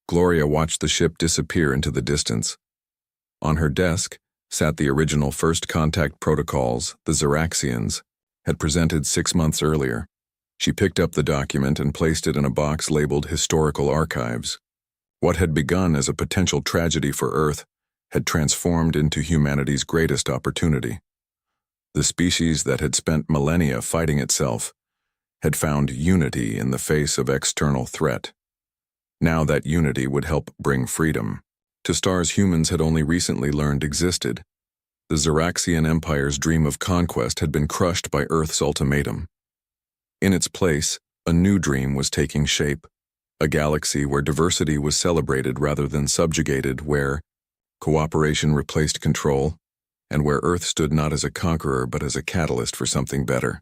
Speaker 2: Gloria watched the ship disappear into the distance. On her desk sat the original first contact protocols the Zeraxians had presented 6 months earlier. She picked up the document and placed it in a box labeled Historical Archives. What had begun as a potential tragedy for Earth had transformed into humanity's greatest opportunity. The species that had spent millennia fighting itself had found unity in the face of external threat. Now that unity would help bring freedom to stars humans had only recently learned existed. The Zeraxian Empire's dream of conquest had been crushed by Earth's ultimatum. In its place, a new dream was taking shape, a galaxy where diversity was celebrated rather than subjugated, where cooperation replaced control, and where Earth stood not as a conqueror but as a catalyst for something better.